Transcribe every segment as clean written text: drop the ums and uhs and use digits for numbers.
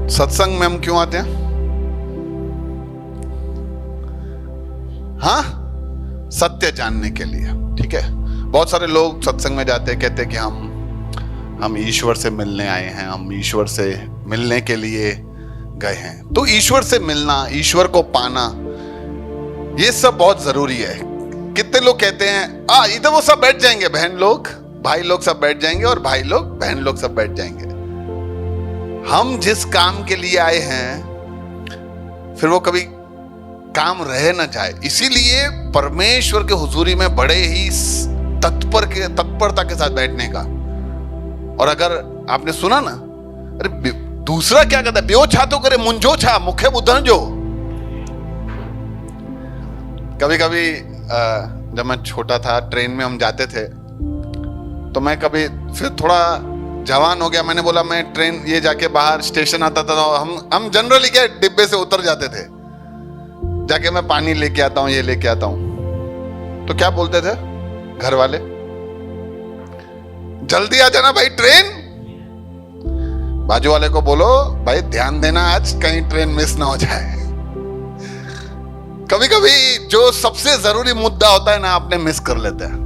सत्संग में हम क्यों आते हैं? हाँ, सत्य जानने के लिए। ठीक है, बहुत सारे लोग सत्संग में जाते हैं, कहते हैं कि हम ईश्वर से मिलने आए हैं, हम ईश्वर से मिलने के लिए गए हैं। तो ईश्वर से मिलना, ईश्वर को पाना, ये सब बहुत जरूरी है। कितने लोग कहते हैं इधर वो सब बैठ जाएंगे, बहन लोग भाई लोग सब बैठ जाएंगे, और भाई लोग बहन लोग सब बैठ जाएंगे। हम जिस काम के लिए आए हैं फिर वो कभी काम रह ना जाए, इसीलिए परमेश्वर के हुजूरी में बड़े ही तत्परता के साथ बैठने का। और अगर आपने सुना ना, अरे दूसरा क्या कहता है, ब्यो छा तो करे मुंजो छा मुखे बुधन जो। कभी कभी जब मैं छोटा था, ट्रेन में हम जाते थे, तो मैं कभी फिर थोड़ा जवान हो गया, मैंने बोला मैं ट्रेन ये जाके बाहर स्टेशन आता था, तो हम जनरली क्या डिब्बे से उतर जाते थे, जाके मैं पानी लेके आता हूँ, ये लेके आता हूँ। तो क्या बोलते थे घर वाले, जल्दी आ जाना भाई ट्रेन। बाजू वाले को बोलो भाई ध्यान देना, आज कहीं ट्रेन मिस ना हो जाए। कभी कभी जो सबसे जरूरी मुद्दा होता है ना, आपने मिस कर लेते हैं।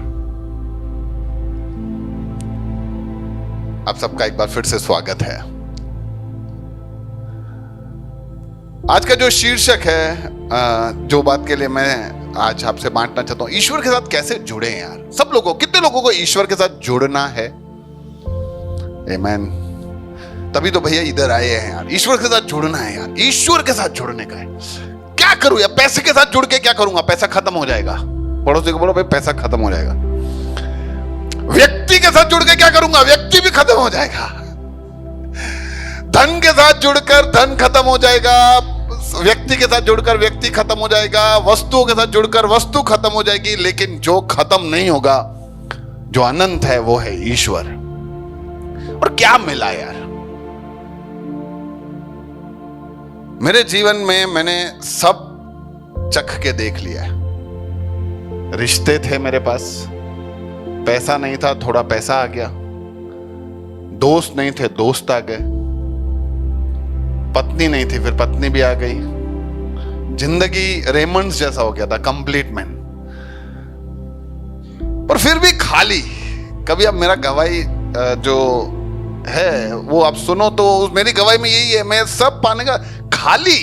आप सबका एक बार फिर से स्वागत है। आज का जो शीर्षक है, जो बात के लिए मैं आज आपसे बांटना चाहता हूं, ईश्वर के साथ कैसे जुड़े हैं यार। सब लोगों, कितने लोगों को ईश्वर के साथ जुड़ना है? आमीन। तभी तो भैया इधर आए हैं यार, ईश्वर के साथ जुड़ना है यार, ईश्वर के साथ जुड़ने का है। क्या करूं यार, पैसे के साथ जुड़ के क्या करूंगा? पैसा खत्म हो जाएगा। पड़ोसी को बोलो भाई पैसा खत्म हो जाएगा। व्यक्ति के साथ जुड़ के क्या करूंगा? व्यक्ति भी खत्म हो जाएगा। धन के साथ जुड़कर धन खत्म हो जाएगा, व्यक्ति के साथ जुड़कर व्यक्ति खत्म हो जाएगा, वस्तुओं के साथ जुड़कर वस्तु खत्म हो जाएगी, लेकिन जो खत्म नहीं होगा, जो अनंत है, वो है ईश्वर। और क्या मिला यार मेरे जीवन में? मैंने सब चख के देख लिया है। रिश्ते थे मेरे पास, पैसा नहीं था, थोड़ा पैसा आ गया। दोस्त नहीं थे, दोस्त आ गए। पत्नी नहीं थी, फिर पत्नी भी आ गई। जिंदगी रेमंड्स जैसा हो गया था, कंप्लीट मैन। और फिर भी खाली। कभी अब मेरा गवाही जो है वो आप सुनो तो मेरी गवाही में यही है, मैं सब पाने का खाली।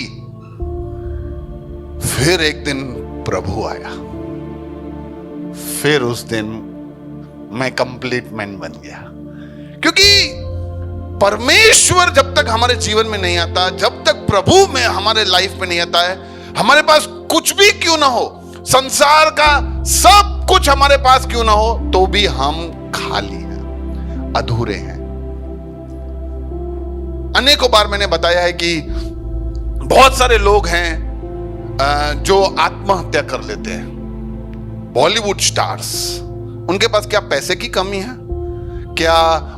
फिर एक दिन प्रभु आया, फिर उस दिन मैं कंप्लीट मैन बन गया। क्योंकि परमेश्वर जब तक हमारे जीवन में नहीं आता, जब तक प्रभु में हमारे लाइफ में नहीं आता है, हमारे पास कुछ भी क्यों ना हो, संसार का सब कुछ हमारे पास क्यों ना हो, तो भी हम खाली हैं, अधूरे हैं। अनेकों बार मैंने बताया है कि बहुत सारे लोग हैं जो आत्महत्या कर लेते हैं। बॉलीवुड स्टार्स, उनके पास क्या पैसे की कमी है? क्या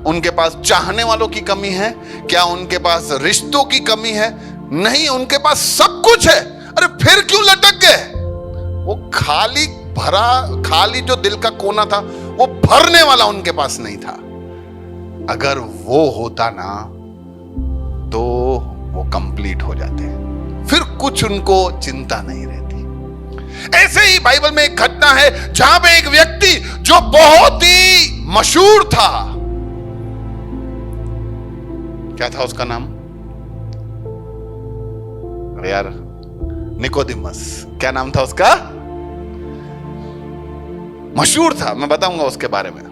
उनके पास चाहने वालों की कमी है? क्या उनके पास रिश्तों की कमी है? नहीं, उनके पास सब कुछ है। अरे फिर क्यों लटक गए? वो खाली जो दिल का कोना था, वो भरने वाला उनके पास नहीं था। अगर वो होता ना तो वो कंप्लीट हो जाते, फिर कुछ उनको चिंता नहीं रहती। ऐसे ही बाइबल में एक घटना है जहां पे एक व्यक्ति जो बहुत ही मशहूर था, क्या था उसका नाम? अरे यार, निकोदिमस। क्या नाम था उसका? मशहूर था, मैं बताऊंगा उसके बारे में,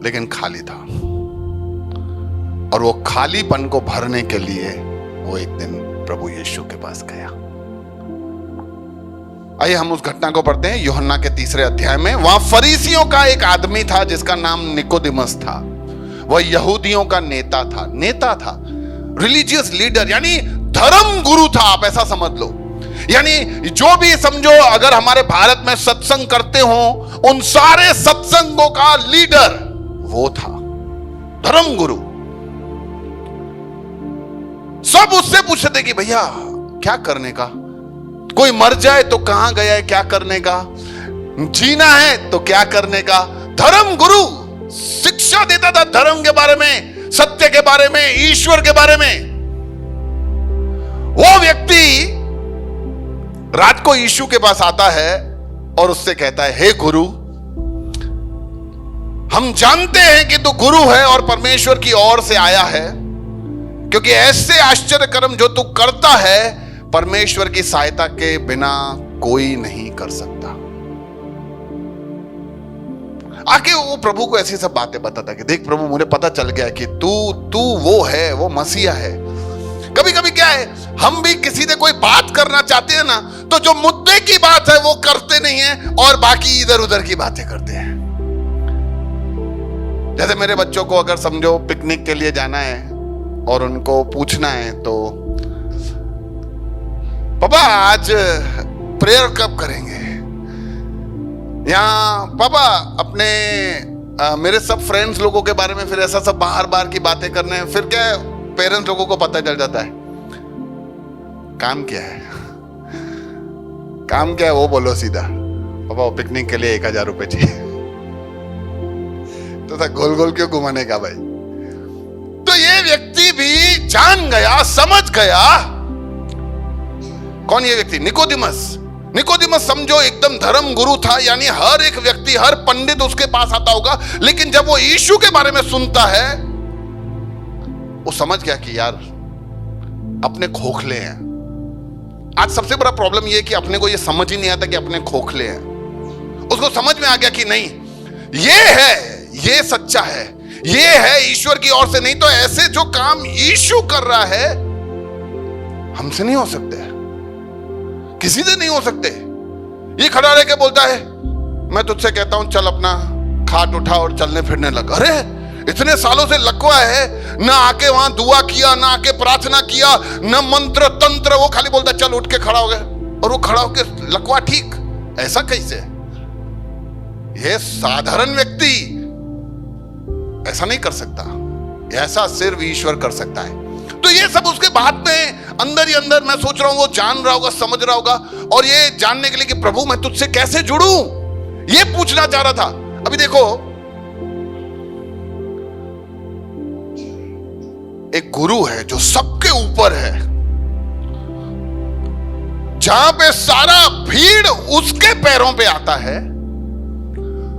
लेकिन खाली था। और वो खालीपन को भरने के लिए वो एक दिन प्रभु यीशु के पास गया। आइए हम उस घटना को पढ़ते हैं यूहन्ना के 3 अध्याय में। वहां फरीसियों का एक आदमी था जिसका नाम निकोदिमस था। वह यहूदियों का नेता था, रिलीजियस लीडर, यानी धर्म गुरु था। आप ऐसा समझ लो, यानी जो भी समझो, अगर हमारे भारत में सत्संग करते हो, उन सारे सत्संगों का लीडर वो था, धर्म गुरु। सब उससे पूछते थे कि भैया क्या करने का? कोई मर जाए तो कहां गया है, क्या करने का? जीना है तो क्या करने का? धर्म गुरु शिक्षा देता था धर्म के बारे में, सत्य के बारे में, ईश्वर के बारे में। वो व्यक्ति रात को यीशु के पास आता है और उससे कहता है, हे गुरु, हम जानते हैं कि तू गुरु है और परमेश्वर की ओर से आया है, क्योंकि ऐसे आश्चर्य कर्म जो तू करता है परमेश्वर की सहायता के बिना कोई नहीं कर सकता। आके वो प्रभु को ऐसी सब बातें बताता कि देख प्रभु, मुझे पता चल गया कि तू वो है, वो मसीहा है। कभी कभी क्या है, हम भी किसी से कोई बात करना चाहते हैं ना, तो जो मुद्दे की बात है वो करते नहीं है और बाकी इधर उधर की बातें करते हैं। जैसे मेरे बच्चों को अगर समझो पिकनिक के लिए जाना है और उनको पूछना है तो पापा आज प्रेयर कब करेंगे, या पापा अपने मेरे सब फ्रेंड्स लोगों के बारे में फिर ऐसा सब बाहर बाहर की बातें करने हैं। फिर क्या है, पेरेंट्स लोगों को पता चल जाता है काम क्या है, काम क्या है वो बोलो सीधा। पापा वो पिकनिक के लिए 1000 रुपए चाहिए। तो था गोल गोल क्यों घुमाने का भाई। तो ये व्यक्ति भी जान गया, समझ गया। कौन ये व्यक्ति? निकोदिमस। निकोदिमस समझो एकदम धर्म गुरु था, यानी हर एक व्यक्ति, हर पंडित उसके पास आता होगा, लेकिन जब वो यीशु के बारे में सुनता है वो समझ गया कि यार अपने खोखले हैं। आज सबसे बड़ा प्रॉब्लम ये है कि अपने को ये समझ ही नहीं आता कि अपने खोखले हैं। उसको समझ में आ गया कि नहीं, ये है, ये सच्चा है, ये है ईश्वर की ओर से, नहीं तो ऐसे जो काम यीशु कर रहा है हमसे नहीं हो सकते, किसी से नहीं हो सकते। ये खड़ा रह के बोलता है, मैं तुझसे कहता हूं चल अपना खाट उठा और चलने फिरने लगा। अरे इतने सालों से लकवा है, ना आके वहां दुआ किया, ना आके प्रार्थना किया, ना मंत्र तंत्र, वो खाली बोलता चल उठ के खड़ा हो गया और वो खड़ा होके लकवा ठीक। ऐसा कैसे? ये साधारण व्यक्ति ऐसा नहीं कर सकता, ऐसा सिर्फ ईश्वर कर सकता है। तो ये सब उसके बाद में अंदर ही अंदर मैं सोच रहा हूं वो जान रहा होगा, समझ रहा होगा, और ये जानने के लिए कि प्रभु मैं तुझसे कैसे जुड़ूं, ये पूछना चाह रहा था। अभी देखो, एक गुरु है जो सबके ऊपर है, जहां पे सारा भीड़ उसके पैरों पे आता है,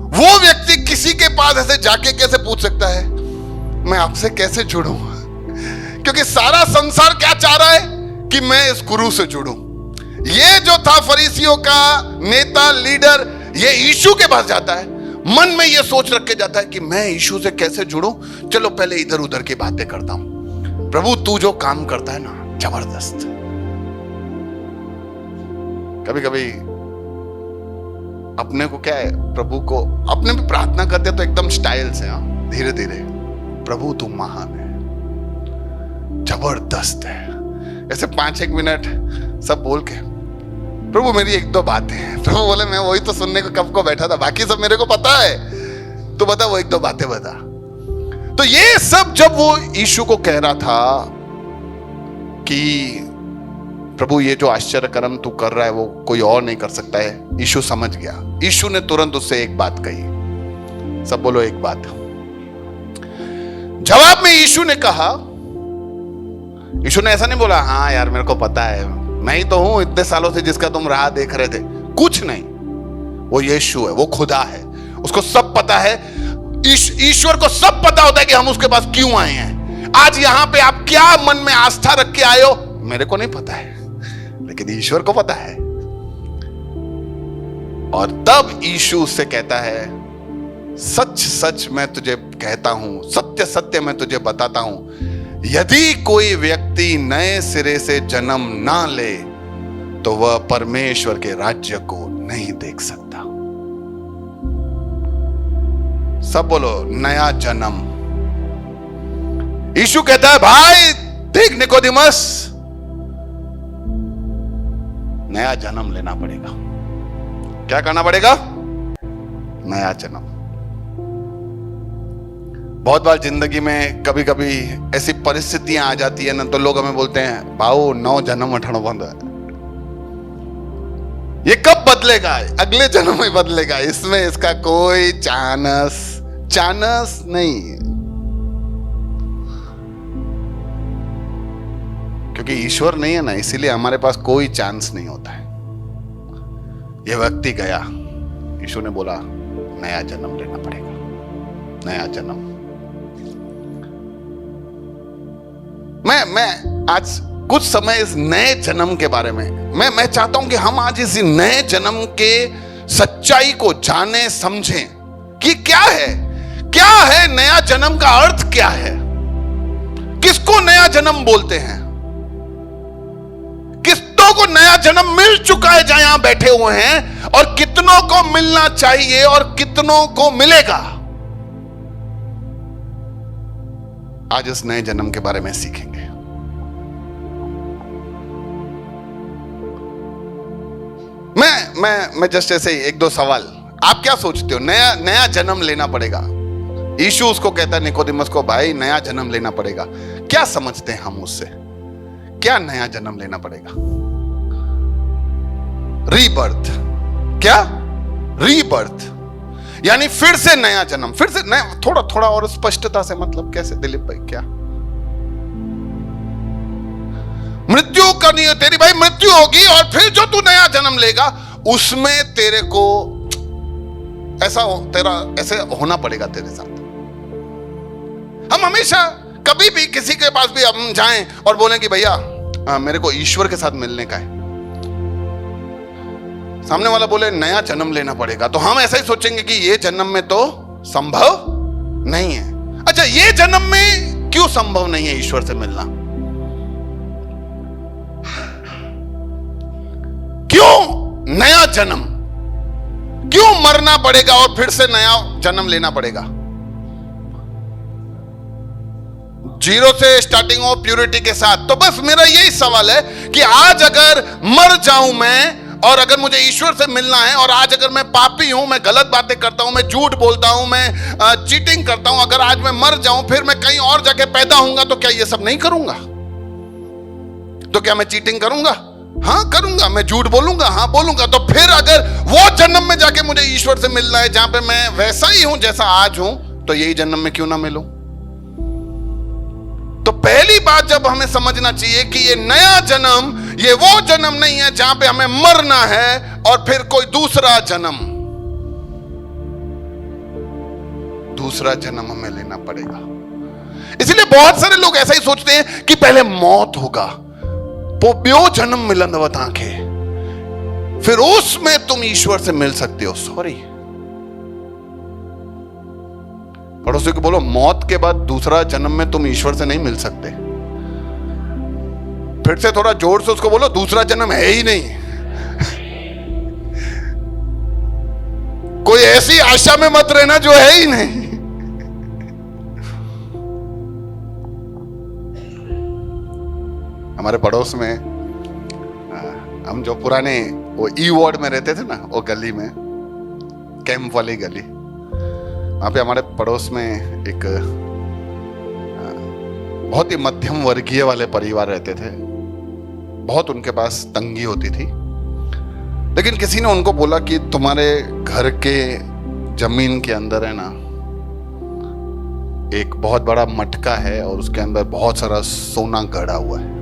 वो व्यक्ति किसी के पास ऐसे जाके कैसे पूछ सकता है मैं आपसे कैसे जुड़ूं? क्योंकि सारा संसार क्या चाह रहा है कि मैं इस गुरु से जुड़ूं। ये जो था फरीसियों का नेता, लीडर, ये यीशु के पास जाता है, मन में ये सोच रख के जाता है कि मैं यीशु से कैसे जुड़ूं। चलो पहले इधर उधर की बातें करता हूं। प्रभु तू जो काम करता है ना जबरदस्त। कभी कभी अपने को क्या है, प्रभु को अपने भी प्रार्थना करते तो एकदम स्टाइल से, धीरे धीरे, प्रभु तू महान है, जबरदस्त है, ऐसे 5-1 मिनट सब बोल के, प्रभु मेरी 1-2 बातें हैं। प्रभु बोले मैं वही तो सुनने को कब को बैठा था, बाकी सब मेरे को पता है, तो बता वो 1-2 बातें बता। तो ये सब जब वो यीशु को कह रहा था कि प्रभु ये जो आश्चर्य कर्म तू कर रहा है वो कोई और नहीं कर सकता है, यीशु समझ गया। यीशु ने तुरंत उससे एक बात कही, सब बोलो एक बात। जवाब में यीशु ने कहा, यीशु ने ऐसा नहीं बोला हाँ यार मेरे को पता है, मैं ही तो हूं इतने सालों से जिसका तुम राह देख रहे थे, कुछ नहीं। वो यीशु है, वो खुदा है, उसको सब पता है। ईश्वर को सब पता होता है कि हम उसके पास क्यों आए हैं। आज यहां पे आप क्या मन में आस्था रख के आए हो मेरे को नहीं पता है, लेकिन ईश्वर को पता है। और तब यीशु उससे कहता है, सच सच मैं तुझे कहता हूं, सत्य सत्य मैं तुझे बताता हूं, यदि कोई व्यक्ति नए सिरे से जन्म ना ले तो वह परमेश्वर के राज्य को नहीं देख सकता। सब बोलो नया जन्म। यीशु कहता है भाई देख निकोदिमस, नया जन्म लेना पड़ेगा। क्या करना पड़ेगा? नया जन्म। बहुत बार जिंदगी में कभी कभी ऐसी परिस्थितियां आ जाती है ना, तो लोग हमें बोलते हैं भाऊ 9 जन्म उठाना बंद है, ये कब बदलेगा? अगले जन्म में बदलेगा, इसमें इसका कोई चांस नहीं। क्योंकि ईश्वर नहीं है ना, इसीलिए हमारे पास कोई चांस नहीं होता है। यह व्यक्ति गया, यीशु ने बोला नया जन्म लेना पड़ेगा, नया जन्म। मैं आज कुछ समय इस नए जन्म के बारे में मैं चाहता हूं कि हम आज इस नए जन्म के सच्चाई को जाने समझें कि क्या है नया जन्म का अर्थ क्या है, किसको नया जन्म बोलते हैं, कितनों को नया जन्म मिल चुका है जहां यहां बैठे हुए हैं, और कितनों को मिलना चाहिए और कितनों को मिलेगा। आज इस नए जन्म के बारे में सीखेंगे। मैं जस्ट ऐसे ही एक दो सवाल, आप क्या सोचते हो? नया जन्म लेना पड़ेगा। यीशु उसको कहता है निकोदेमस को, भाई नया जन्म लेना पड़ेगा। क्या समझते हैं हम उससे? क्या नया जन्म लेना पड़ेगा? रीबर्थ। क्या? रीबर्थ यानी फिर से नया जन्म, फिर से नया। थोड़ा और स्पष्टता से मतलब कैसे दिलीप भाई? क्या मृत्यु करनी है तेरी, भाई मृत्यु होगी और फिर जो तू नया जन्म लेगा उसमें तेरे को ऐसे होना पड़ेगा तेरे साथ। हम हमेशा कभी भी किसी के पास भी हम जाएं और बोलें कि भैया मेरे को ईश्वर के साथ मिलने का है, सामने वाला बोले नया जन्म लेना पड़ेगा, तो हम ऐसा ही सोचेंगे कि ये जन्म में तो संभव नहीं है। अच्छा, ये जन्म में क्यों संभव नहीं है ईश्वर से मिलना? क्यों नया जन्म? क्यों मरना पड़ेगा और फिर से नया जन्म लेना पड़ेगा? जीरो से स्टार्टिंग हो प्यूरिटी के साथ। तो बस मेरा यही सवाल है कि आज अगर मर जाऊं मैं, और अगर मुझे ईश्वर से मिलना है, और आज अगर मैं पापी हूं, मैं गलत बातें करता हूं, मैं झूठ बोलता हूं, मैं चीटिंग करता हूं, अगर आज मैं मर जाऊं, फिर मैं कहीं और जाके पैदा होऊंगा, तो क्या ये सब नहीं करूंगा? तो क्या मैं चीटिंग करूंगा? हाँ करूंगा। मैं झूठ बोलूंगा? हाँ बोलूंगा। तो फिर अगर वो जन्म में जाके मुझे ईश्वर से मिलना है जहां पे मैं वैसा ही हूं जैसा आज हूं, तो यही जन्म में क्यों ना मिलूं? तो पहली बात जब हमें समझना चाहिए कि ये नया जन्म, ये वो जन्म नहीं है जहां पे हमें मरना है और फिर कोई दूसरा जन्म हमें लेना पड़ेगा। इसलिए बहुत सारे लोग ऐसा ही सोचते हैं कि पहले मौत होगा, ॿियो जन्म मिलंदव तव्हांखे, फिर उसमें तुम ईश्वर से मिल सकते हो। सॉरी, पड़ोसी को बोलो मौत के बाद दूसरा जन्म में तुम ईश्वर से नहीं मिल सकते। फिर से थोड़ा जोर से उसको बोलो दूसरा जन्म है ही नहीं। कोई ऐसी आशा में मत रहना जो है ही नहीं। हमारे पड़ोस में हम जो पुराने वो ई वार्ड में रहते थे ना, वो गली में, कैंप वाली गली, वहां पे हमारे पड़ोस में एक बहुत ही मध्यम वर्गीय वाले परिवार रहते थे। बहुत उनके पास तंगी होती थी, लेकिन किसी ने उनको बोला कि तुम्हारे घर के जमीन के अंदर है ना एक बहुत बड़ा मटका है और उसके अंदर बहुत सारा सोना गड़ा हुआ है।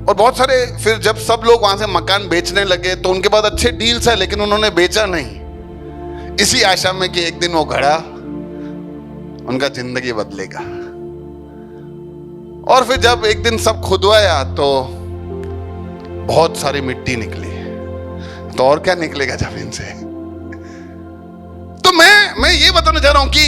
और बहुत सारे, फिर जब सब लोग वहां से मकान बेचने लगे तो उनके पास अच्छे डील्स है, लेकिन उन्होंने बेचा नहीं, इसी आशा में कि एक दिन वो घड़ा उनका जिंदगी बदलेगा। और फिर जब एक दिन सब खुदवाया तो बहुत सारी मिट्टी निकली, तो और क्या निकलेगा जमीन से? तो मैं ये बताना चाह रहा हूं कि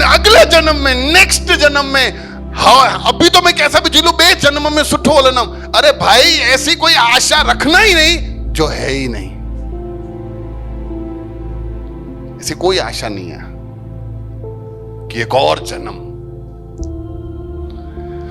अगले जन्म में, नेक्स्ट जन्म में, हाँ अभी तो मैं कैसा भी जी लूं, बे जन्म में सुठो वलनम। अरे भाई, ऐसी कोई आशा रखना ही नहीं जो है ही नहीं। ऐसी कोई आशा नहीं है कि एक और जन्म।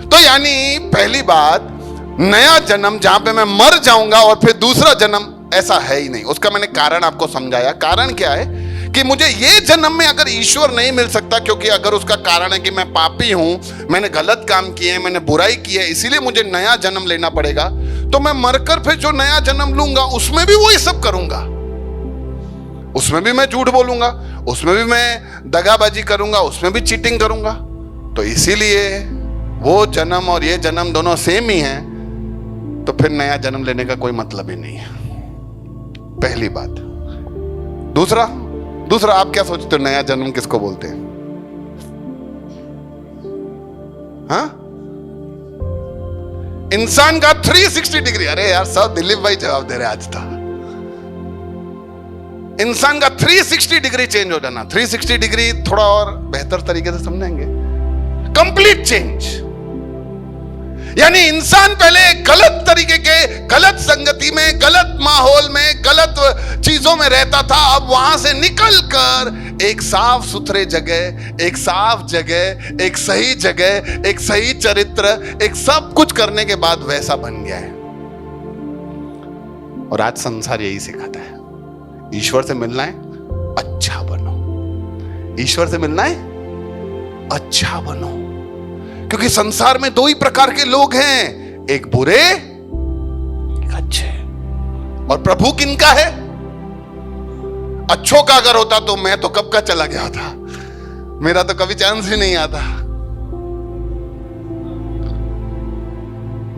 तो यानी पहली बात, नया जन्म जहां पे मैं मर जाऊंगा और फिर दूसरा जन्म, ऐसा है ही नहीं। उसका मैंने कारण आपको समझाया। कारण क्या है कि मुझे ये जन्म में अगर ईश्वर नहीं मिल सकता, क्योंकि अगर उसका कारण है कि मैं पापी हूं, मैंने गलत काम किए हैं, मैंने बुराई की है, इसीलिए मुझे नया जन्म लेना पड़ेगा, तो मैं मरकर फिर जो नया जन्म लूंगा उसमें भी वही सब करूंगा। उसमें भी मैं झूठ बोलूंगा, उसमें भी मैं दगाबाजी करूंगा, उसमें भी चीटिंग करूंगा। तो इसीलिए वो जन्म और ये जन्म दोनों सेम ही हैं, तो फिर नया जन्म लेने का कोई मतलब ही नहीं है, पहली बात। दूसरा आप क्या सोचते हो, नया जन्म किसको बोलते हैं? हाँ, इंसान का 360 डिग्री। अरे यार सब दिलीप भाई जवाब दे रहे आज था। इंसान का 360 डिग्री चेंज हो जाना। 360 डिग्री थोड़ा और बेहतर तरीके से समझेंगे, कंप्लीट चेंज। यानी इंसान पहले गलत तरीके के, गलत संगति में, गलत माहौल में, गलत चीजों में रहता था। अब वहां से निकलकर एक साफ सुथरे जगह, एक साफ जगह, एक सही जगह, एक सही चरित्र, एक सब कुछ करने के बाद वैसा बन गया है। और आज संसार यही सिखाता है, ईश्वर से मिलना है अच्छा बनो, ईश्वर से मिलना है अच्छा बनो। क्योंकि संसार में दो ही प्रकार के लोग हैं, एक बुरे एक अच्छे। और प्रभु किनका है? अच्छों का अगर होता तो मैं तो कब का चला गया था, मेरा तो कभी चांस ही नहीं आता।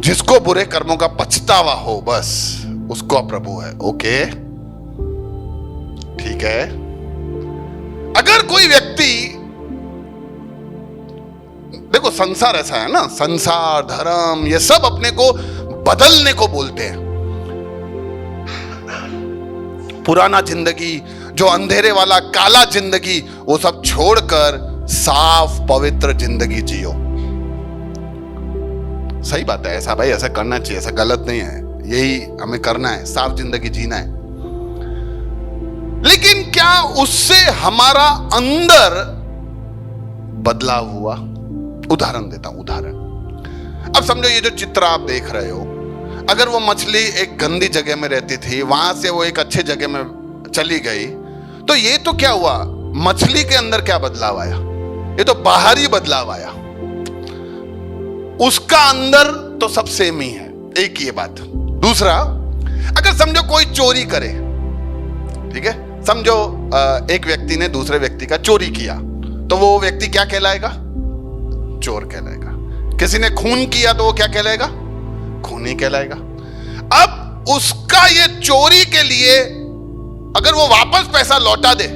जिसको बुरे कर्मों का पछतावा हो बस उसको प्रभु है। ओके ठीक है। अगर कोई व्यक्ति, देखो संसार ऐसा है ना, संसार धर्म ये सब अपने को बदलने को बोलते हैं। पुराना जिंदगी, जो अंधेरे वाला काला जिंदगी, वो सब छोड़कर साफ पवित्र जिंदगी जियो। सही बात है, ऐसा भाई ऐसा करना चाहिए, ऐसा गलत नहीं है, यही हमें करना है, साफ जिंदगी जीना है। लेकिन क्या उससे हमारा अंदर बदलाव हुआ? उदाहरण देता हूं, उदाहरण। अब समझो ये जो चित्र आप देख रहे हो, अगर वो मछली एक गंदी जगह में रहती थी, वहां से वो एक अच्छे जगह में चली गई, तो ये तो क्या हुआ, मछली के अंदर क्या बदलाव आया? ये तो बाहरी बदलाव आया, उसका अंदर तो सब सेम ही है, एक ये बात। दूसरा, अगर समझो कोई चोरी करे, ठीक है, समझो एक व्यक्ति ने दूसरे व्यक्ति का चोरी किया, तो वो व्यक्ति क्या कहलाएगा? चोर कहलाएगा। किसी ने खून किया तो वो क्या कहलाएगा? खूनी कहलाएगा। अब उसका ये चोरी के लिए अगर वो वापस पैसा लौटा दे,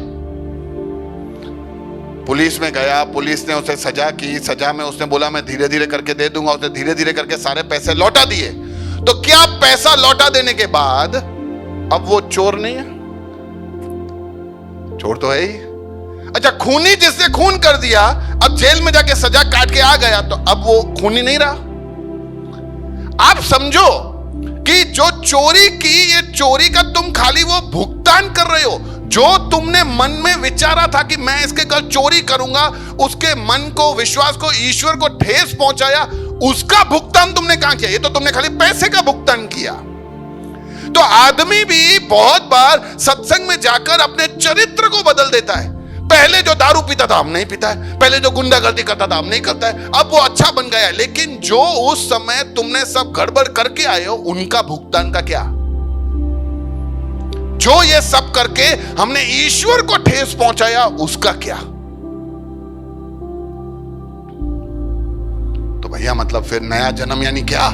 पुलिस में गया, पुलिस ने उसे सजा की, सजा में उसने बोला मैं धीरे धीरे करके दे दूंगा, उसने धीरे धीरे करके सारे पैसे लौटा दिए, तो क्या पैसा लौटा देने के बाद अब वो चोर नहीं है? चोर तो है ही। अच्छा, खूनी जिसने खून कर दिया, अब जेल में जाके सजा काट के आ गया, तो अब वो खूनी नहीं रहा। आप समझो कि जो चोरी की, ये चोरी का तुम खाली वो भुगतान कर रहे हो। जो तुमने मन में विचारा था कि मैं इसके कल चोरी करूंगा, उसके मन को, विश्वास को, ईश्वर को ठेस पहुंचाया, उसका भुगतान तुमने कहां किया? ये तो तुमने खाली पैसे का भुगतान किया। तो आदमी भी बहुत बार सत्संग में जाकर अपने चरित्र को बदल देता है। पहले जो दारू पीता था, हम नहीं पीता है। पहले जो गुंडागर्दी करता था, हम नहीं करता है। अब वो अच्छा बन गया है। लेकिन जो उस समय तुमने सब गड़बड़ करके आए हो, उनका भुगतान का क्या? जो ये सब करके हमने ईश्वर को ठेस पहुंचाया, उसका क्या? तो भैया मतलब फिर नया जन्म यानी क्या?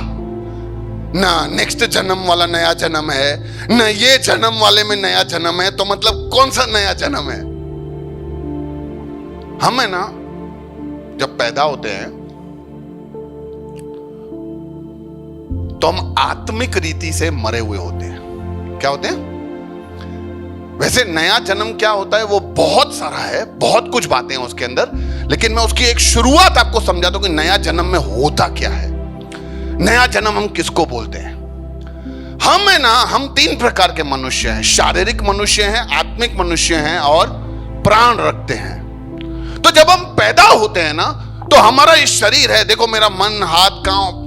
ना नेक्स्ट जन्म वाला नया जन्म है, ना ये जन्म वाले में नया जन्म है। तो मतलब कौन सा नया जन्म है? हम है ना, जब पैदा होते हैं तो हम आत्मिक रीति से मरे हुए होते हैं। क्या होते हैं? वैसे नया जन्म क्या होता है वो बहुत सारा है, बहुत कुछ बातें हैं उसके अंदर, लेकिन मैं उसकी एक शुरुआत आपको समझाता हूं कि नया जन्म में होता क्या है। नया जन्म हम किसको बोलते हैं? हम है ना, हम तीन प्रकार के मनुष्य हैं। शारीरिक मनुष्य हैं, आत्मिक मनुष्य हैं और प्राण रखते हैं। तो जब हम पैदा होते हैं ना, तो हमारा ये शरीर है, देखो मेरा मन, हाथ,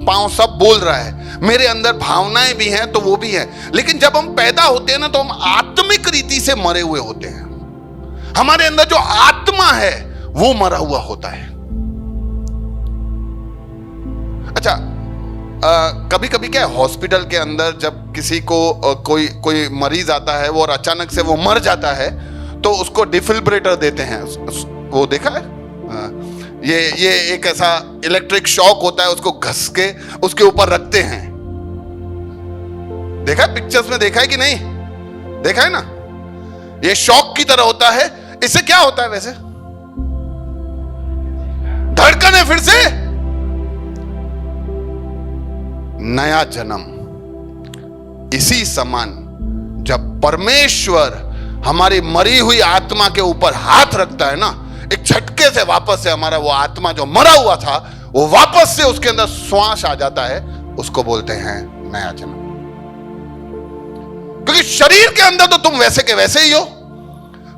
पांव सब बोल रहा है, मेरे अंदर भावनाएं भी हैं तो वो भी है। लेकिन जब हम पैदा होते हैं ना, तो हम आत्मिक रीति से मरे हुए होते हैं। हमारे अंदर जो आत्मा है वो मरा हुआ होता है। अच्छा, कभी कभी क्या है, हॉस्पिटल के अंदर जब किसी को कोई मरीज आता है वो और अचानक से वो मर जाता है, तो उसको डिफिब्रिलेटर देते हैं। वो देखा है? ये एक ऐसा इलेक्ट्रिक शॉक होता है, उसको घस के उसके ऊपर रखते हैं। देखा है पिक्चर्स में, देखा है कि नहीं देखा है ना? ये शॉक की तरह होता है। इससे क्या होता है वैसे? धड़कने फिर से नया जन्म। इसी समान जब परमेश्वर हमारी मरी हुई आत्मा के ऊपर हाथ रखता है ना, एक झटके से वापस से हमारा वो आत्मा जो मरा हुआ था वो वापस से उसके अंदर श्वास आ जाता है, उसको बोलते हैं नया जन्म। क्योंकि शरीर के अंदर तो तुम वैसे के वैसे ही हो,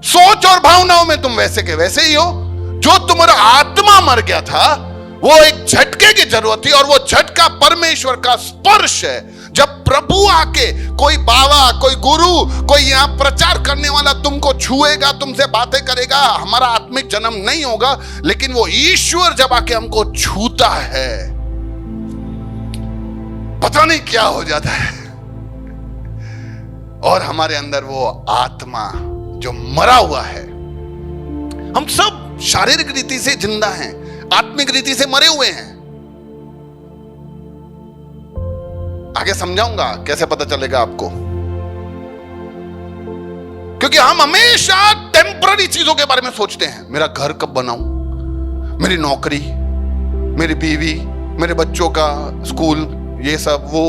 सोच और भावनाओं में तुम वैसे के वैसे ही हो। जो तुम्हारा आत्मा मर गया था वो एक झटके की जरूरत थी, और वो झटका परमेश्वर का स्पर्श है। जब प्रभु आके, कोई बाबा, कोई गुरु, कोई यहां प्रचार करने वाला तुमको छुएगा, तुमसे बातें करेगा, हमारा आत्मिक जन्म नहीं होगा, लेकिन वो ईश्वर जब आके हमको छूता है, पता नहीं क्या हो जाता है, और हमारे अंदर वो आत्मा जो मरा हुआ है। हम सब शारीरिक रीति से जिंदा हैं, आत्मिक रीति से मरे हुए हैं। आगे समझाऊंगा कैसे पता चलेगा आपको, क्योंकि हम हमेशा टेम्पररी चीजों के बारे में सोचते हैं। मेरा घर कब बनाऊं, मेरी नौकरी, मेरी बीवी, मेरे बच्चों का स्कूल, ये सब। वो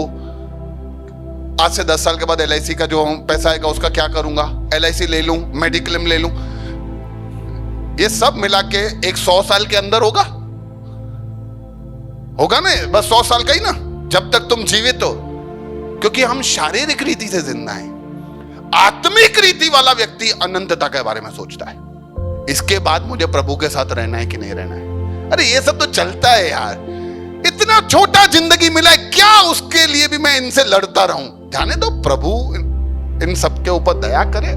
आज से 10 साल के बाद LIC का जो पैसा आएगा उसका क्या करूंगा, LIC ले लूं, मेडिक्लेम ले लूं। ये सब मिला के एक 100 साल के अंदर होगा ना, बस 100 साल का ही ना, जब तक तुम जीवित हो। क्योंकि हम शारीरिक रीति से जिंदा हैं। आत्मिक रीति वाला व्यक्ति अनंतता के बारे में सोचता है, इसके बाद मुझे प्रभु के साथ रहना है कि नहीं रहना है। अरे ये सब तो चलता है यार, इतना छोटा जिंदगी मिला है, क्या उसके लिए भी मैं इनसे लड़ता रहूं? जाने दो, प्रभु इन सबके ऊपर दया करे।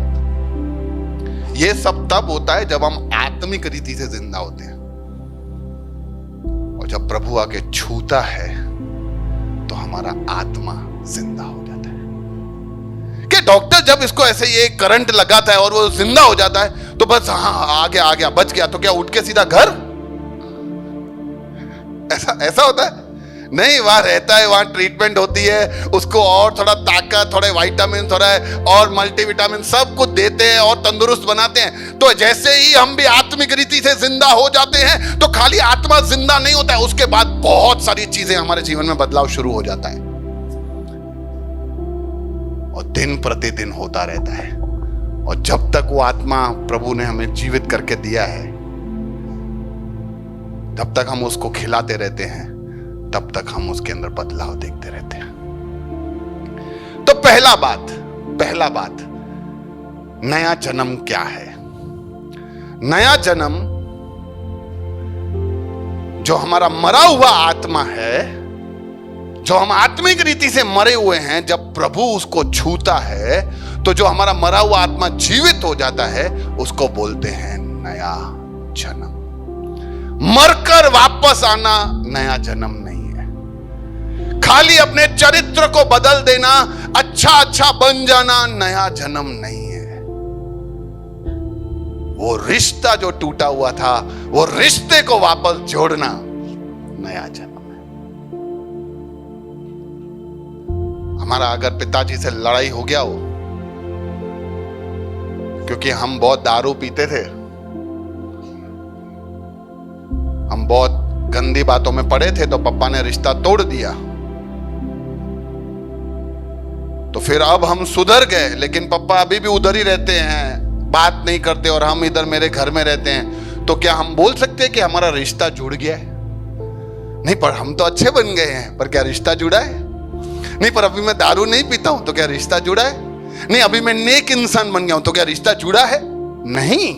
ये सब तब होता है जब हम आत्मिक रीति से जिंदा होते हैं, और जब प्रभु आके छूता है तो हमारा आत्मा जिंदा हो जाता है। कि डॉक्टर जब इसको ऐसे ये करंट लगाता है और वो जिंदा हो जाता है तो बस हाँ आ गया बच गया, तो क्या उठ के सीधा घर? ऐसा होता है? नहीं, वहां रहता है, वहां ट्रीटमेंट होती है, उसको और थोड़ा ताकत, थोड़े विटामिन, थोड़ा और मल्टीविटामिन सब कुछ देते हैं और तंदुरुस्त बनाते हैं। तो जैसे ही हम भी आत्मिक रीति से जिंदा हो जाते हैं, तो खाली आत्मा जिंदा नहीं होता है, उसके बाद बहुत सारी चीजें हमारे जीवन में बदलाव शुरू हो जाता है, और दिन प्रतिदिन होता रहता है। और जब तक वो आत्मा प्रभु ने हमें जीवित करके दिया है, तब तक हम उसको खिलाते रहते हैं, तब तक हम उसके अंदर बदलाव देखते रहते हैं। तो पहला बात, नया जन्म क्या है? नया जन्म जो हमारा मरा हुआ आत्मा है, जो हम आत्मिक रीति से मरे हुए हैं, जब प्रभु उसको छूता है तो जो हमारा मरा हुआ आत्मा जीवित हो जाता है, उसको बोलते हैं नया जन्म। मरकर वापस आना नया जन्म नहीं है। खाली अपने चरित्र को बदल देना, अच्छा बन जाना नया जन्म नहीं है। वो रिश्ता जो टूटा हुआ था, वो रिश्ते को वापस जोड़ना नया जन्म है। हमारा अगर पिताजी से लड़ाई हो गया हो क्योंकि हम बहुत दारू पीते थे, हम बहुत गंदी बातों में पड़े थे, तो पापा ने रिश्ता तोड़ दिया, तो फिर अब हम सुधर गए, लेकिन पापा अभी भी उधर ही रहते हैं, बात नहीं करते, और हम इधर मेरे घर में रहते हैं। तो क्या हम बोल सकते हैं कि हमारा रिश्ता जुड़ गया है? नहीं, पर हम तो अच्छे बन गए हैं, पर क्या रिश्ता जुड़ा है? नहीं, पर अभी मैं दारू नहीं पीता हूं, तो क्या रिश्ता जुड़ा है? नहीं, अभी मैं नेक इंसान बन गया हूं, तो क्या रिश्ता जुड़ा है? नहीं,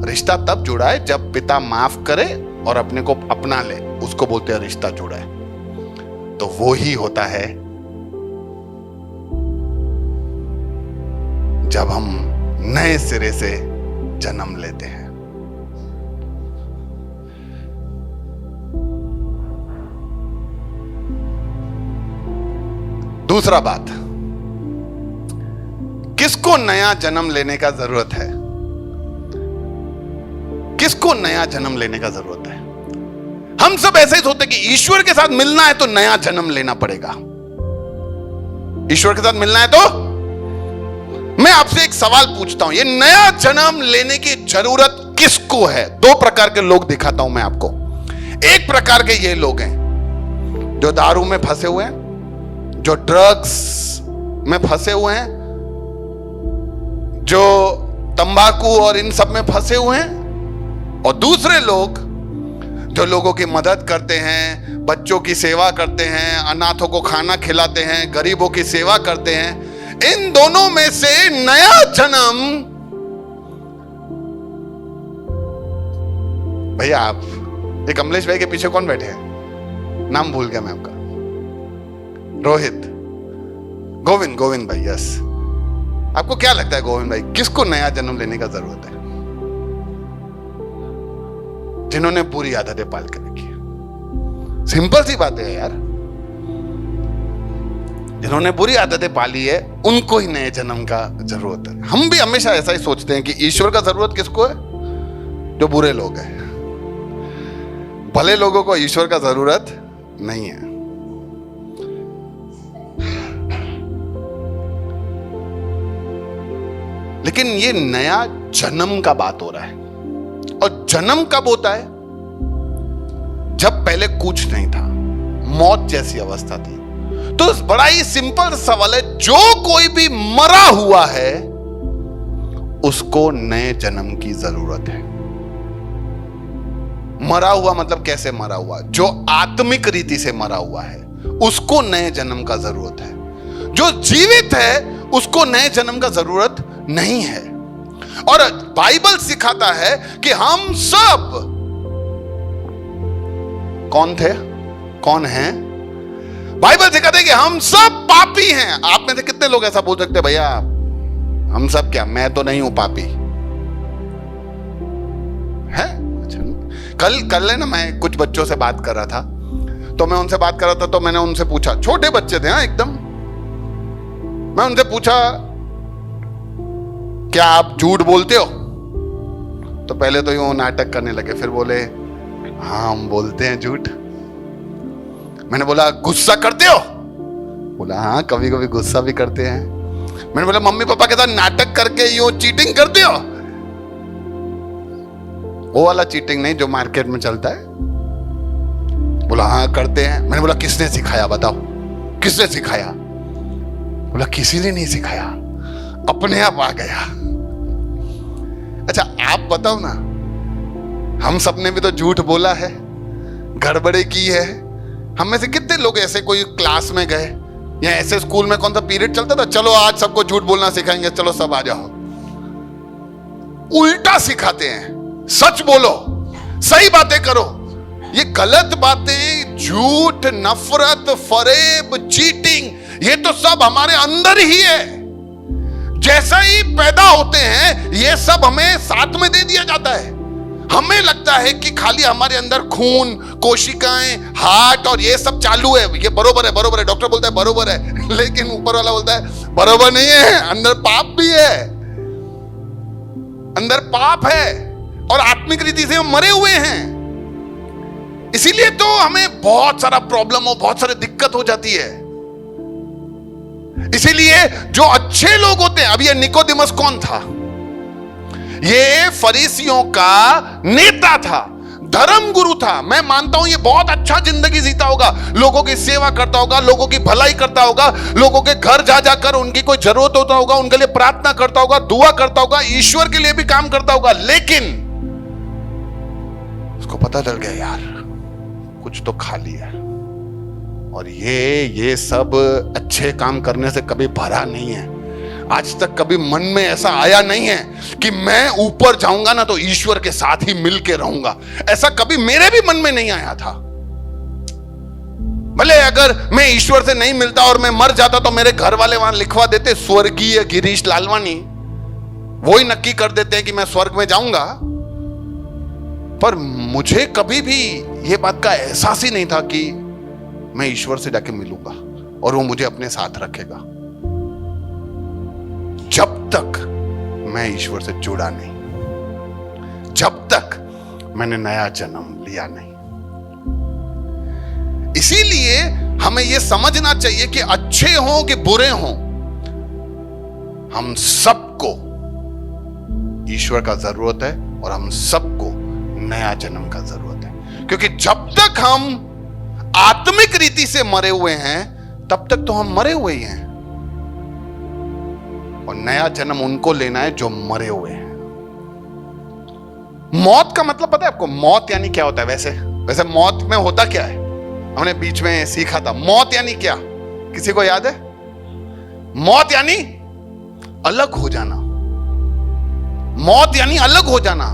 रिश्ता तब जुड़ा है जब पिता माफ करे और अपने को अपना ले, उसको बोलते हैं रिश्ता जुड़ा है। तो वो ही होता है जब हम नए सिरे से जन्म लेते हैं। दूसरा बात, किसको नया जन्म लेने का जरूरत है? किसको नया जन्म लेने का जरूरत है? हम सब ऐसे ही सोचते कि ईश्वर के साथ मिलना है तो नया जन्म लेना पड़ेगा। ईश्वर के साथ मिलना है तो मैं आपसे एक सवाल पूछता हूं, ये नया जन्म लेने की जरूरत किसको है? दो प्रकार के लोग दिखाता हूं मैं आपको। एक प्रकार के ये लोग हैं जो दारू में फंसे हुए हैं, जो ड्रग्स में फंसे हुए हैं, जो तंबाकू और इन सब में फंसे हुए हैं। और दूसरे लोग जो लोगों की मदद करते हैं, बच्चों की सेवा करते हैं, अनाथों को खाना खिलाते हैं, गरीबों की सेवा करते हैं। इन दोनों में से नया जन्म, भैया आप ये कमलेश भाई के पीछे कौन बैठे हैं? नाम भूल गया मैं आपका। रोहित, गोविंद भाई, यस। आपको क्या लगता है गोविंद भाई, किसको नया जन्म लेने का जरूरत है? जिन्होंने बुरी आदतें पाल के रखी है। सिंपल सी बात है यार, जिन्होंने बुरी आदतें पाली है उनको ही नए जन्म का जरूरत है। हम भी हमेशा ऐसा ही सोचते हैं कि ईश्वर का जरूरत किसको है? जो बुरे लोग हैं। भले लोगों को ईश्वर का जरूरत नहीं है। लेकिन ये नया जन्म का बात हो रहा है। और जन्म कब होता है? जब पहले कुछ नहीं था, मौत जैसी अवस्था थी। तो बड़ा ही सिंपल सवाल है, जो कोई भी मरा हुआ है उसको नए जन्म की जरूरत है। मरा हुआ मतलब कैसे मरा हुआ? जो आत्मिक रीति से मरा हुआ है उसको नए जन्म का जरूरत है। जो जीवित है उसको नए जन्म का जरूरत नहीं है। और बाइबल सिखाता है कि हम सब कौन थे, कौन हैं? बाइबल सिखाता है कि हम सब पापी हैं। आप में से कितने लोग ऐसा बोल सकते हैं, भैया हम सब क्या, मैं तो नहीं हूं पापी है? अच्छा, कल है ना, मैं कुछ बच्चों से बात कर रहा था, तो मैं उनसे बात कर रहा था, तो मैंने उनसे पूछा, छोटे बच्चे थे हाँ एकदम, मैं उनसे पूछा क्या आप झूठ बोलते हो? तो पहले तो यूं नाटक करने लगे, फिर बोले हाँ हम बोलते हैं झूठ। मैंने बोला गुस्सा करते हो? बोला हाँ कभी कभी गुस्सा भी करते हैं। मैंने बोला मम्मी पापा के साथ नाटक करके यूं चीटिंग करते हो? वो वाला चीटिंग नहीं जो मार्केट में चलता है। बोला हाँ करते हैं। मैंने बोला किसने सिखाया, बताओ किसने सिखाया? बोला किसी ने नहीं सिखाया, अपने आप आ गया। अच्छा आप बताओ ना, हम सबने भी तो झूठ बोला है, गड़बड़े की है। हम में से कितने लोग ऐसे कोई क्लास में गए या ऐसे स्कूल में कौन सा पीरियड चलता था, चलो आज सबको झूठ बोलना सिखाएंगे, चलो सब आ जाओ। उल्टा सिखाते हैं, सच बोलो, सही बातें करो। ये गलत बातें, झूठ, नफरत, फरेब, चीटिंग, ये तो सब हमारे अंदर ही है। जैसा ही पैदा होते हैं ये सब हमें साथ में दे दिया जाता है। हमें लगता है कि खाली हमारे अंदर खून, कोशिकाएं, हार्ट और ये सब चालू है, ये बरोबर है, बरोबर है, डॉक्टर बोलता है बरोबर है, लेकिन ऊपर वाला बोलता है बरोबर नहीं है, अंदर पाप भी है, अंदर पाप है और आत्मिक रीति से हम मरे हुए हैं। इसीलिए तो हमें बहुत सारा प्रॉब्लम हो, बहुत सारी दिक्कत हो जाती है। इसीलिए जो अच्छे लोग होते हैं, अब ये निकोदेमस कौन था? ये फरीसियों का नेता था, धर्म गुरु था। मैं मानता हूं ये बहुत अच्छा जिंदगी जीता होगा, लोगों की सेवा करता होगा, लोगों की भलाई करता होगा, लोगों के घर जा जाकर उनकी कोई जरूरत होता होगा उनके लिए प्रार्थना करता होगा, दुआ करता होगा, ईश्वर के लिए भी काम करता होगा। लेकिन उसको पता चल गया यार कुछ तो खाली है, और ये सब अच्छे काम करने से कभी भरा नहीं है। आज तक कभी मन में ऐसा आया नहीं है कि मैं ऊपर जाऊंगा ना तो ईश्वर के साथ ही मिल के रहूंगा। ऐसा कभी मेरे भी मन में नहीं आया था। भले अगर मैं ईश्वर से नहीं मिलता और मैं मर जाता तो मेरे घर वाले वहां लिखवा देते स्वर्गीय गिरीश लालवानी, वो ही नक्की कर देते हैं कि मैं स्वर्ग में जाऊंगा। पर मुझे कभी भी यह बात का एहसास ही नहीं था कि मैं ईश्वर से जाके मिलूंगा और वो मुझे अपने साथ रखेगा, जब तक मैं ईश्वर से जुड़ा नहीं, जब तक मैंने नया जन्म लिया नहीं। इसीलिए हमें यह समझना चाहिए कि अच्छे हों कि बुरे हों, हम सबको ईश्वर का जरूरत है और हम सबको नया जन्म का जरूरत है। क्योंकि जब तक हम आत्मिक रीति से मरे हुए हैं तब तक तो हम मरे हुए ही हैं, और नया जन्म उनको लेना है जो मरे हुए हैं। मौत का मतलब पता है आपको? मौत यानी क्या होता है? वैसे मौत में होता क्या है? हमने बीच में सीखा था। मौत यानी क्या, किसी को याद है? मौत यानी अलग हो जाना। मौत यानी अलग हो जाना।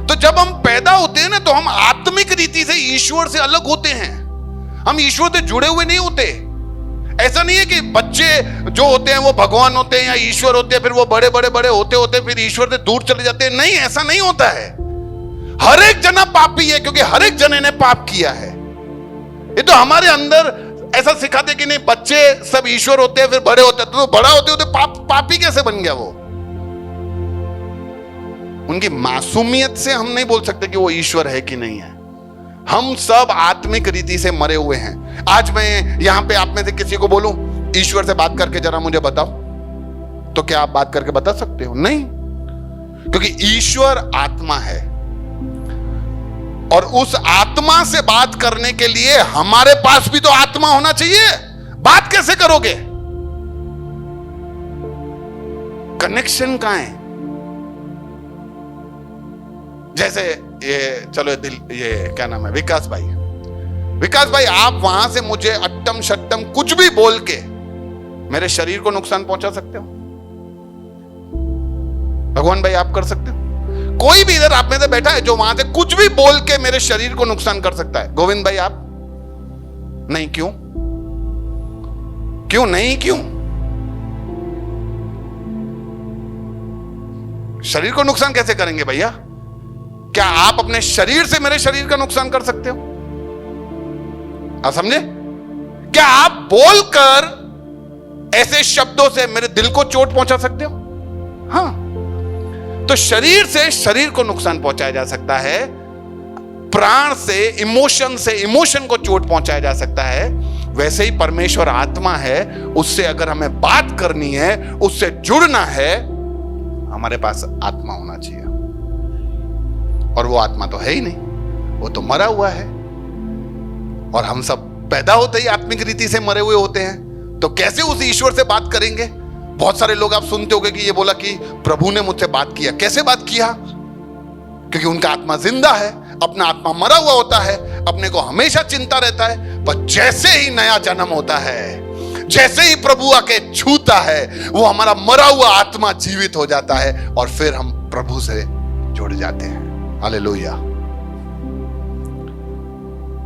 तो जब हम पैदा होते हैं ना, तो हम आत्मिक रीति से ईश्वर से अलग होते हैं। हम ईश्वर से जुड़े हुए नहीं होते। ऐसा नहीं है कि बच्चे जो होते हैं वो भगवान होते हैं या ईश्वर होते हैं, फिर वो बड़े बड़े बड़े होते होते फिर ईश्वर से दूर चले जाते हैं। नहीं, ऐसा नहीं होता है। हर एक जना पापी है, क्योंकि हर एक जने ने पाप किया है। ये तो हमारे अंदर ऐसा सिखाते कि नहीं, बच्चे सब ईश्वर होते हैं, फिर बड़े होते हैं, तो बड़ा होते होते पापी कैसे बन गया वो? उनकी मासूमियत से हम नहीं बोल सकते कि वो ईश्वर है कि नहीं है। हम सब आत्मिक रीति से मरे हुए हैं। आज मैं यहां पे आप में से किसी को बोलूं ईश्वर से बात करके जरा मुझे बताओ, तो क्या आप बात करके बता सकते हो? नहीं, क्योंकि ईश्वर आत्मा है, और उस आत्मा से बात करने के लिए हमारे पास भी तो आत्मा होना चाहिए। बात कैसे करोगे? कनेक्शन कहां है? जैसे ये चलो ये क्या नाम है, विकास भाई, आप वहां से मुझे अट्टम शट्टम कुछ भी बोल के मेरे शरीर को नुकसान पहुंचा सकते हो? भगवान भाई आप कर सकते हो? कोई भी इधर आप में से बैठा है जो वहां से कुछ भी बोल के मेरे शरीर को नुकसान कर सकता है? गोविंद भाई आप नहीं? क्यों नहीं? शरीर को नुकसान कैसे करेंगे भैया? क्या आप अपने शरीर से मेरे शरीर का नुकसान कर सकते हो? आप समझे? क्या आप बोलकर ऐसे शब्दों से मेरे दिल को चोट पहुंचा सकते हो? हाँ। तो शरीर से शरीर को नुकसान पहुंचाया जा सकता है, प्राण से इमोशन को चोट पहुंचाया जा सकता है। वैसे ही परमेश्वर आत्मा है, उससे अगर हमें बात करनी है, उससे जुड़ना है, हमारे पास आत्मा होना चाहिए। और वो आत्मा तो है ही नहीं, वो तो मरा हुआ है। और हम सब पैदा होते ही आत्मिक रीति से मरे हुए होते हैं, तो कैसे उस ईश्वर से बात करेंगे? बहुत सारे लोग आप सुनते होंगे कि ये बोला कि प्रभु ने मुझसे बात किया। कैसे बात किया? क्योंकि उनका आत्मा जिंदा है, अपना आत्मा मरा हुआ होता है, अपने को हमेशा चिंता रहता है। पर जैसे ही नया जन्म होता है, जैसे ही प्रभु आके छूता है, वो हमारा मरा हुआ आत्मा जीवित हो जाता है, और फिर हम प्रभु से जुड़ जाते हैं। हालेलुया।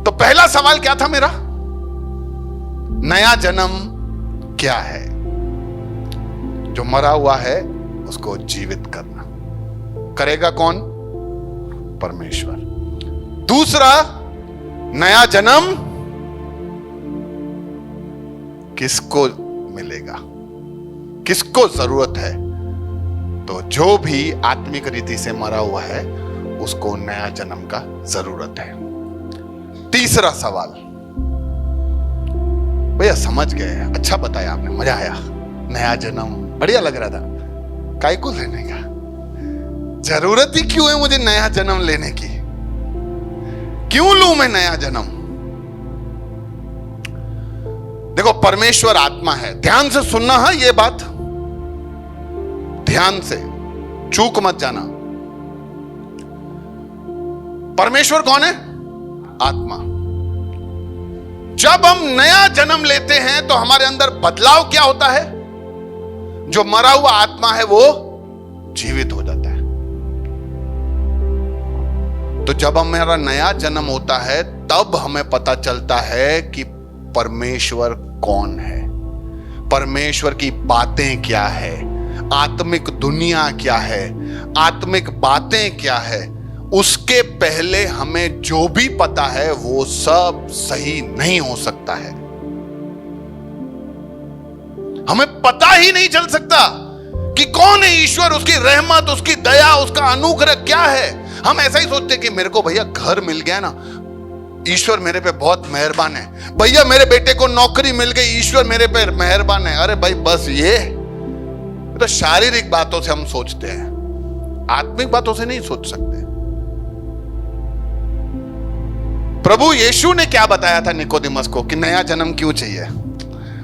तो पहला सवाल क्या था मेरा? नया जन्म क्या है? जो मरा हुआ है उसको जीवित करना। करेगा कौन? परमेश्वर। दूसरा, नया जन्म किसको मिलेगा, किसको जरूरत है? तो जो भी आत्मिक रीति से मरा हुआ है उसको नया जन्म का जरूरत है। तीसरा सवाल, भैया समझ गए, अच्छा बताया आपने, मजा आया। नया जन्म बढ़िया लग रहा था। काय को लेने का जरूरत ही क्यों है मुझे नया जन्म लेने की? क्यों लूं मैं नया जन्म? देखो, परमेश्वर आत्मा है। ध्यान से सुनना है ये बात, ध्यान से, चूक मत जाना। परमेश्वर कौन है? आत्मा। जब हम नया जन्म लेते हैं तो हमारे अंदर बदलाव क्या होता है? जो मरा हुआ आत्मा है वो जीवित हो जाता है। तो जब हमारा नया जन्म होता है तब हमें पता चलता है कि परमेश्वर कौन है, परमेश्वर की बातें क्या है, आत्मिक दुनिया क्या है, आत्मिक बातें क्या है। उसके पहले हमें जो भी पता है वो सब सही नहीं हो सकता है। हमें पता ही नहीं चल सकता कि कौन है ईश्वर, उसकी रहमत, उसकी दया, उसका अनुग्रह क्या है। हम ऐसा ही सोचते कि मेरे को भैया घर मिल गया ना, ईश्वर मेरे पे बहुत मेहरबान है। भैया मेरे बेटे को नौकरी मिल गई, ईश्वर मेरे पे मेहरबान है। अरे भाई बस ये तो शारीरिक बातों से हम सोचते हैं, आत्मिक बातों से नहीं सोच सकते। प्रभु यीशु ने क्या बताया था निकोदेमस को कि नया जन्म क्यों चाहिए?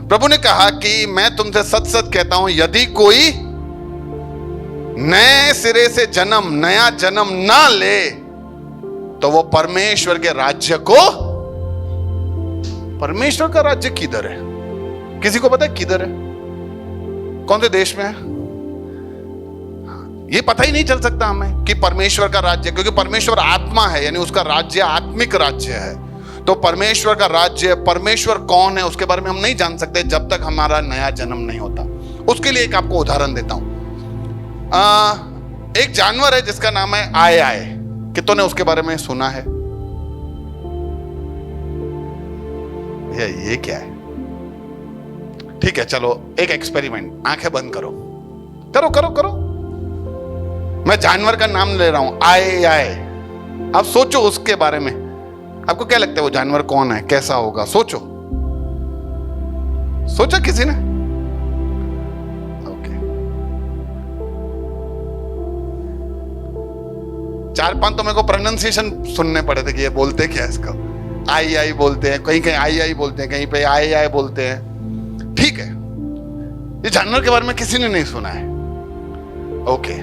प्रभु ने कहा कि मैं तुमसे सच सच कहता हूं, यदि कोई नए सिरे से नया जन्म ना ले तो वो परमेश्वर के राज्य को, परमेश्वर का राज्य किधर है? किसी को पता है किधर है? कौन से देश में है? ये पता ही नहीं चल सकता हमें कि परमेश्वर का राज्य, क्योंकि परमेश्वर आत्मा है, यानी उसका राज्य आत्मिक राज्य है। तो परमेश्वर का राज्य, परमेश्वर कौन है, उसके बारे में हम नहीं जान सकते जब तक हमारा नया जन्म नहीं होता। उसके लिए एक आपको उदाहरण देता हूं। एक जानवर है जिसका नाम है आय। कितनों ने उसके बारे में सुना है? ये क्या है? ठीक है, चलो एक एक्सपेरिमेंट, आंखें बंद करो, करो करो करो। मैं जानवर का नाम ले रहा हूं, आय। आप सोचो उसके बारे में, आपको क्या लगता है वो जानवर कौन है, कैसा होगा? सोचो, सोचा किसी ने? ओके, 4-5 तो मेरे को प्रोनाउंसिएशन सुनने पड़े थे कि ये बोलते क्या है इसका। आई बोलते हैं, कहीं कहीं आई बोलते हैं, कहीं पे आय बोलते हैं। ठीक है, ये जानवर के बारे में किसी ने नहीं सुना है। ओके,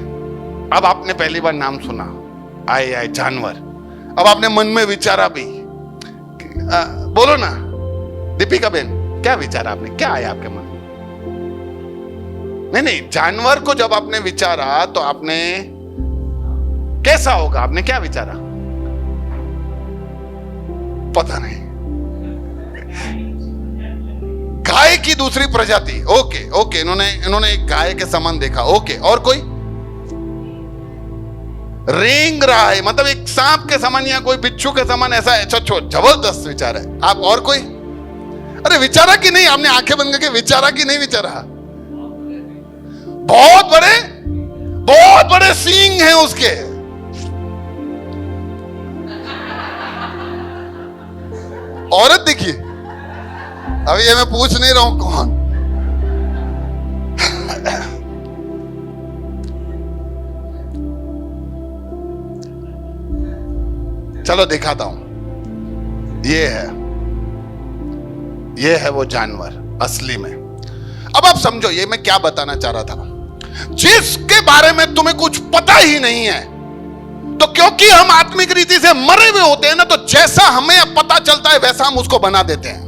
अब आपने पहली बार नाम सुना आय जानवर, अब आपने मन में विचारा भी, बोलो ना दीपिका बेन, क्या विचारा आपने? क्या आया आपके मन में? नहीं, जानवर को जब आपने विचारा तो आपने कैसा होगा, आपने क्या विचारा? पता नहीं। गाय की दूसरी प्रजाति। ओके, इन्होंने एक गाय के समान देखा। ओके, और कोई? रेंग रहा है, मतलब एक सांप के समान या कोई बिच्छू के समान, ऐसा जबरदस्त विचार है। आप और कोई? अरे विचारा कि नहीं? आपने आंखें बंद करके विचारा कि नहीं विचारा? बहुत बड़े सींग हैं उसके। औरत दिखी? अभी ये मैं पूछ नहीं रहा हूं कौन। चलो दिखाता हूं। ये है वो जानवर असली में। अब आप समझो ये मैं क्या बताना चाह रहा था। जिसके बारे में तुम्हें कुछ पता ही नहीं है, तो क्योंकि हम आत्मिक रीति से मरे हुए होते हैं ना, तो जैसा हमें पता चलता है वैसा हम उसको बना देते हैं।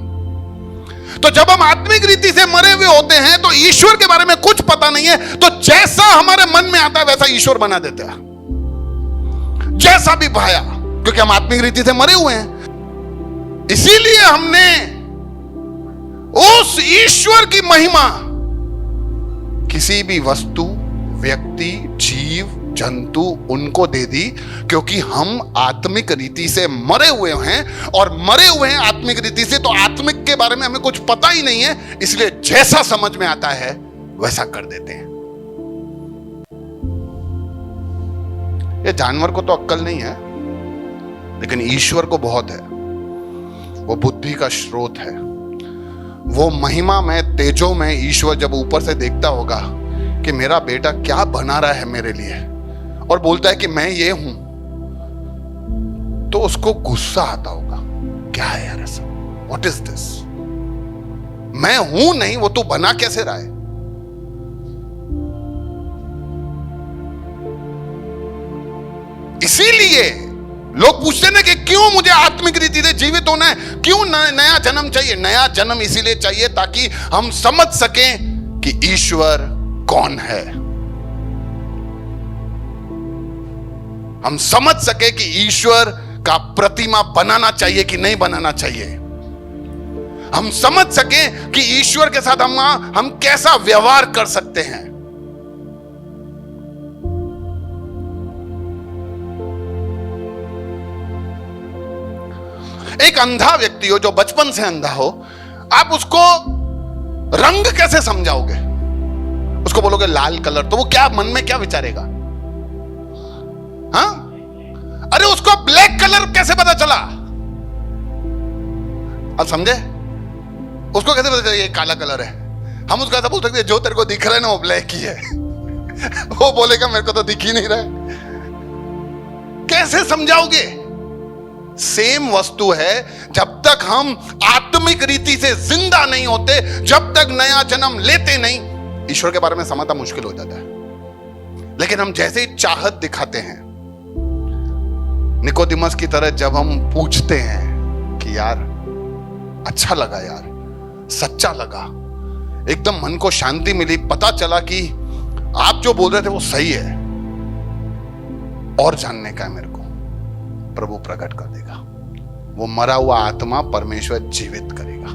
तो जब हम आत्मिक रीति से मरे हुए होते हैं तो ईश्वर के बारे में कुछ पता नहीं है, तो जैसा हमारे मन में आता है वैसा ईश्वर बना देते हैं, जैसा भी भाया, क्योंकि हम आत्मिक रीति से मरे हुए हैं। इसीलिए हमने उस ईश्वर की महिमा किसी भी वस्तु, व्यक्ति, जीव, जंतु उनको दे दी, क्योंकि हम आत्मिक रीति से मरे हुए हैं, और मरे हुए हैं आत्मिक रीति से, तो आत्मिक के बारे में हमें कुछ पता ही नहीं है, इसलिए जैसा समझ में आता है वैसा कर देते हैं। ये जानवर को तो अक्ल नहीं है, लेकिन ईश्वर को बहुत है। वो बुद्धि का स्रोत है। वो महिमा में, तेजो में ईश्वर जब ऊपर से देखता होगा कि मेरा बेटा क्या बना रहा है मेरे लिए, और बोलता है कि मैं ये हूं, तो उसको गुस्सा आता होगा। क्या है यार ऐसा? What is this? मैं हूं नहीं, वो तू बना कैसे रहा है? इसीलिए लोग पूछते ना कि क्यों मुझे आत्मिक रीति से जीवित होना है, क्यों नया जन्म चाहिए? नया जन्म इसीलिए चाहिए ताकि हम समझ सकें कि ईश्वर कौन है। हम समझ सके कि ईश्वर का प्रतिमा बनाना चाहिए कि नहीं बनाना चाहिए। हम समझ सके कि ईश्वर के साथ हम कैसा व्यवहार कर सकते हैं। एक अंधा व्यक्ति हो जो बचपन से अंधा हो, आप उसको रंग कैसे समझाओगे? उसको बोलोगे लाल कलर, तो वो क्या मन में क्या विचारेगा? हाँ, उसको ब्लैक कलर कैसे पता चला? अब समझे? उसको कैसे पता चला ये काला कलर है? हम उसको ऐसा बोल सकते हैं जो तेरे को दिख रहा है ना वो ब्लैक ही है। वो बोलेगा मेरे को तो दिख ही नहीं रहा है। कैसे समझाओगे? सेम वस्तु है। जब तक हम आत्मिक रीति से जिंदा नहीं होते, जब तक नया जन्म लेते नहीं, ईश्वर के बारे में समझना मुश्किल हो जाता है। लेकिन हम जैसे ही चाहत दिखाते हैं, निकोदिमस की तरह जब हम पूछते हैं कि यार अच्छा लगा, यार सच्चा लगा, एकदम मन को शांति मिली, पता चला कि आप जो बोल रहे थे वो सही है, और जानने का है मेरे को, प्रभु प्रकट कर देगा। वो मरा हुआ आत्मा परमेश्वर जीवित करेगा।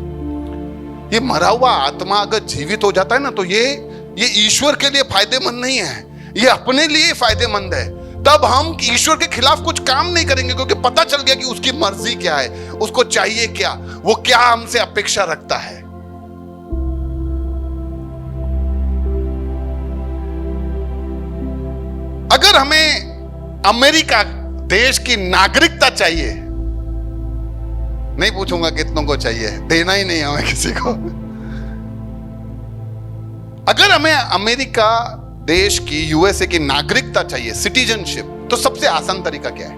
ये मरा हुआ आत्मा अगर जीवित हो जाता है ना, तो ये ईश्वर के लिए फायदेमंद नहीं है, ये अपने लिए फायदेमंद है। तब हम ईश्वर के खिलाफ कुछ काम नहीं करेंगे, क्योंकि पता चल गया कि उसकी मर्जी क्या है, उसको चाहिए क्या, वो क्या हमसे अपेक्षा रखता है। अगर हमें अमेरिका देश की नागरिकता चाहिए, नहीं पूछूंगा कितनों को चाहिए, देना ही नहीं हमें किसी को। अगर हमें अमेरिका देश की, यूएसए की नागरिकता चाहिए, सिटीजनशिप, तो सबसे आसान तरीका क्या है?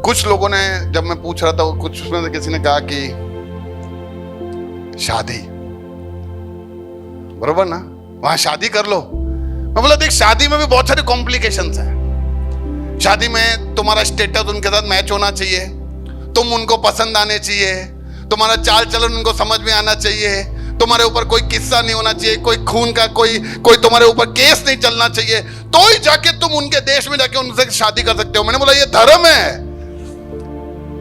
कुछ लोगों ने, जब मैं पूछ रहा था, कुछ उसमें किसी ने कहा कि शादी, बरोबर ना, वहां शादी कर लो। मैं बोला देख, शादी में भी बहुत सारे कॉम्प्लिकेशंस हैं। शादी में तुम्हारा स्टेटस उनके साथ मैच होना चाहिए, तुम उनको पसंद आने चाहिए, तुम्हारा चाल चलन उनको समझ में आना चाहिए, तुम्हारे ऊपर कोई किस्सा नहीं होना चाहिए, कोई खून का कोई तुम्हारे ऊपर केस नहीं चलना चाहिए, तो ही जाके तुम उनके देश में जाके उनसे शादी कर सकते हो। मैंने बोला ये धर्म है,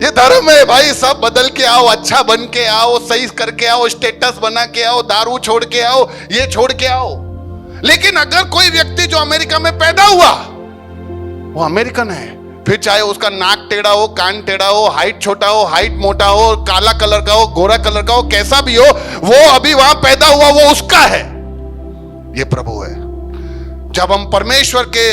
ये धर्म है भाई। सब बदल के आओ, अच्छा बन के आओ, सही करके आओ, स्टेटस बना के आओ, दारू छोड़ के आओ, ये छोड़ के आओ। लेकिन अगर कोई व्यक्ति जो अमेरिका में पैदा हुआ, वो अमेरिकन है, फिर चाहे उसका नाक टेढ़ा हो, कान टेढ़ा हो, हाइट छोटा हो, हाइट मोटा हो, काला कलर का हो, गोरा कलर का हो, कैसा भी हो, वो अभी वहां पैदा हुआ, वो उसका है। ये प्रभु है। जब हम परमेश्वर के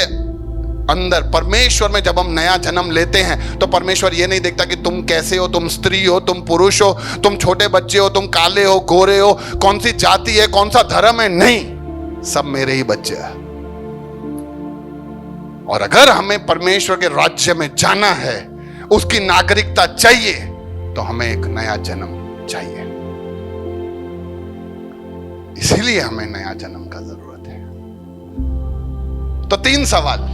अंदर, परमेश्वर में जब हम नया जन्म लेते हैं, तो परमेश्वर ये नहीं देखता कि तुम कैसे हो, तुम स्त्री हो, तुम पुरुष हो, तुम छोटे बच्चे हो, तुम काले हो, गोरे हो, कौन सी जाति है, कौन सा धर्म है। नहीं, सब मेरे ही बच्चे हैं। और अगर हमें परमेश्वर के राज्य में जाना है, उसकी नागरिकता चाहिए, तो हमें एक नया जन्म चाहिए। इसीलिए हमें नया जन्म का जरूरत है। तो 3 सवाल।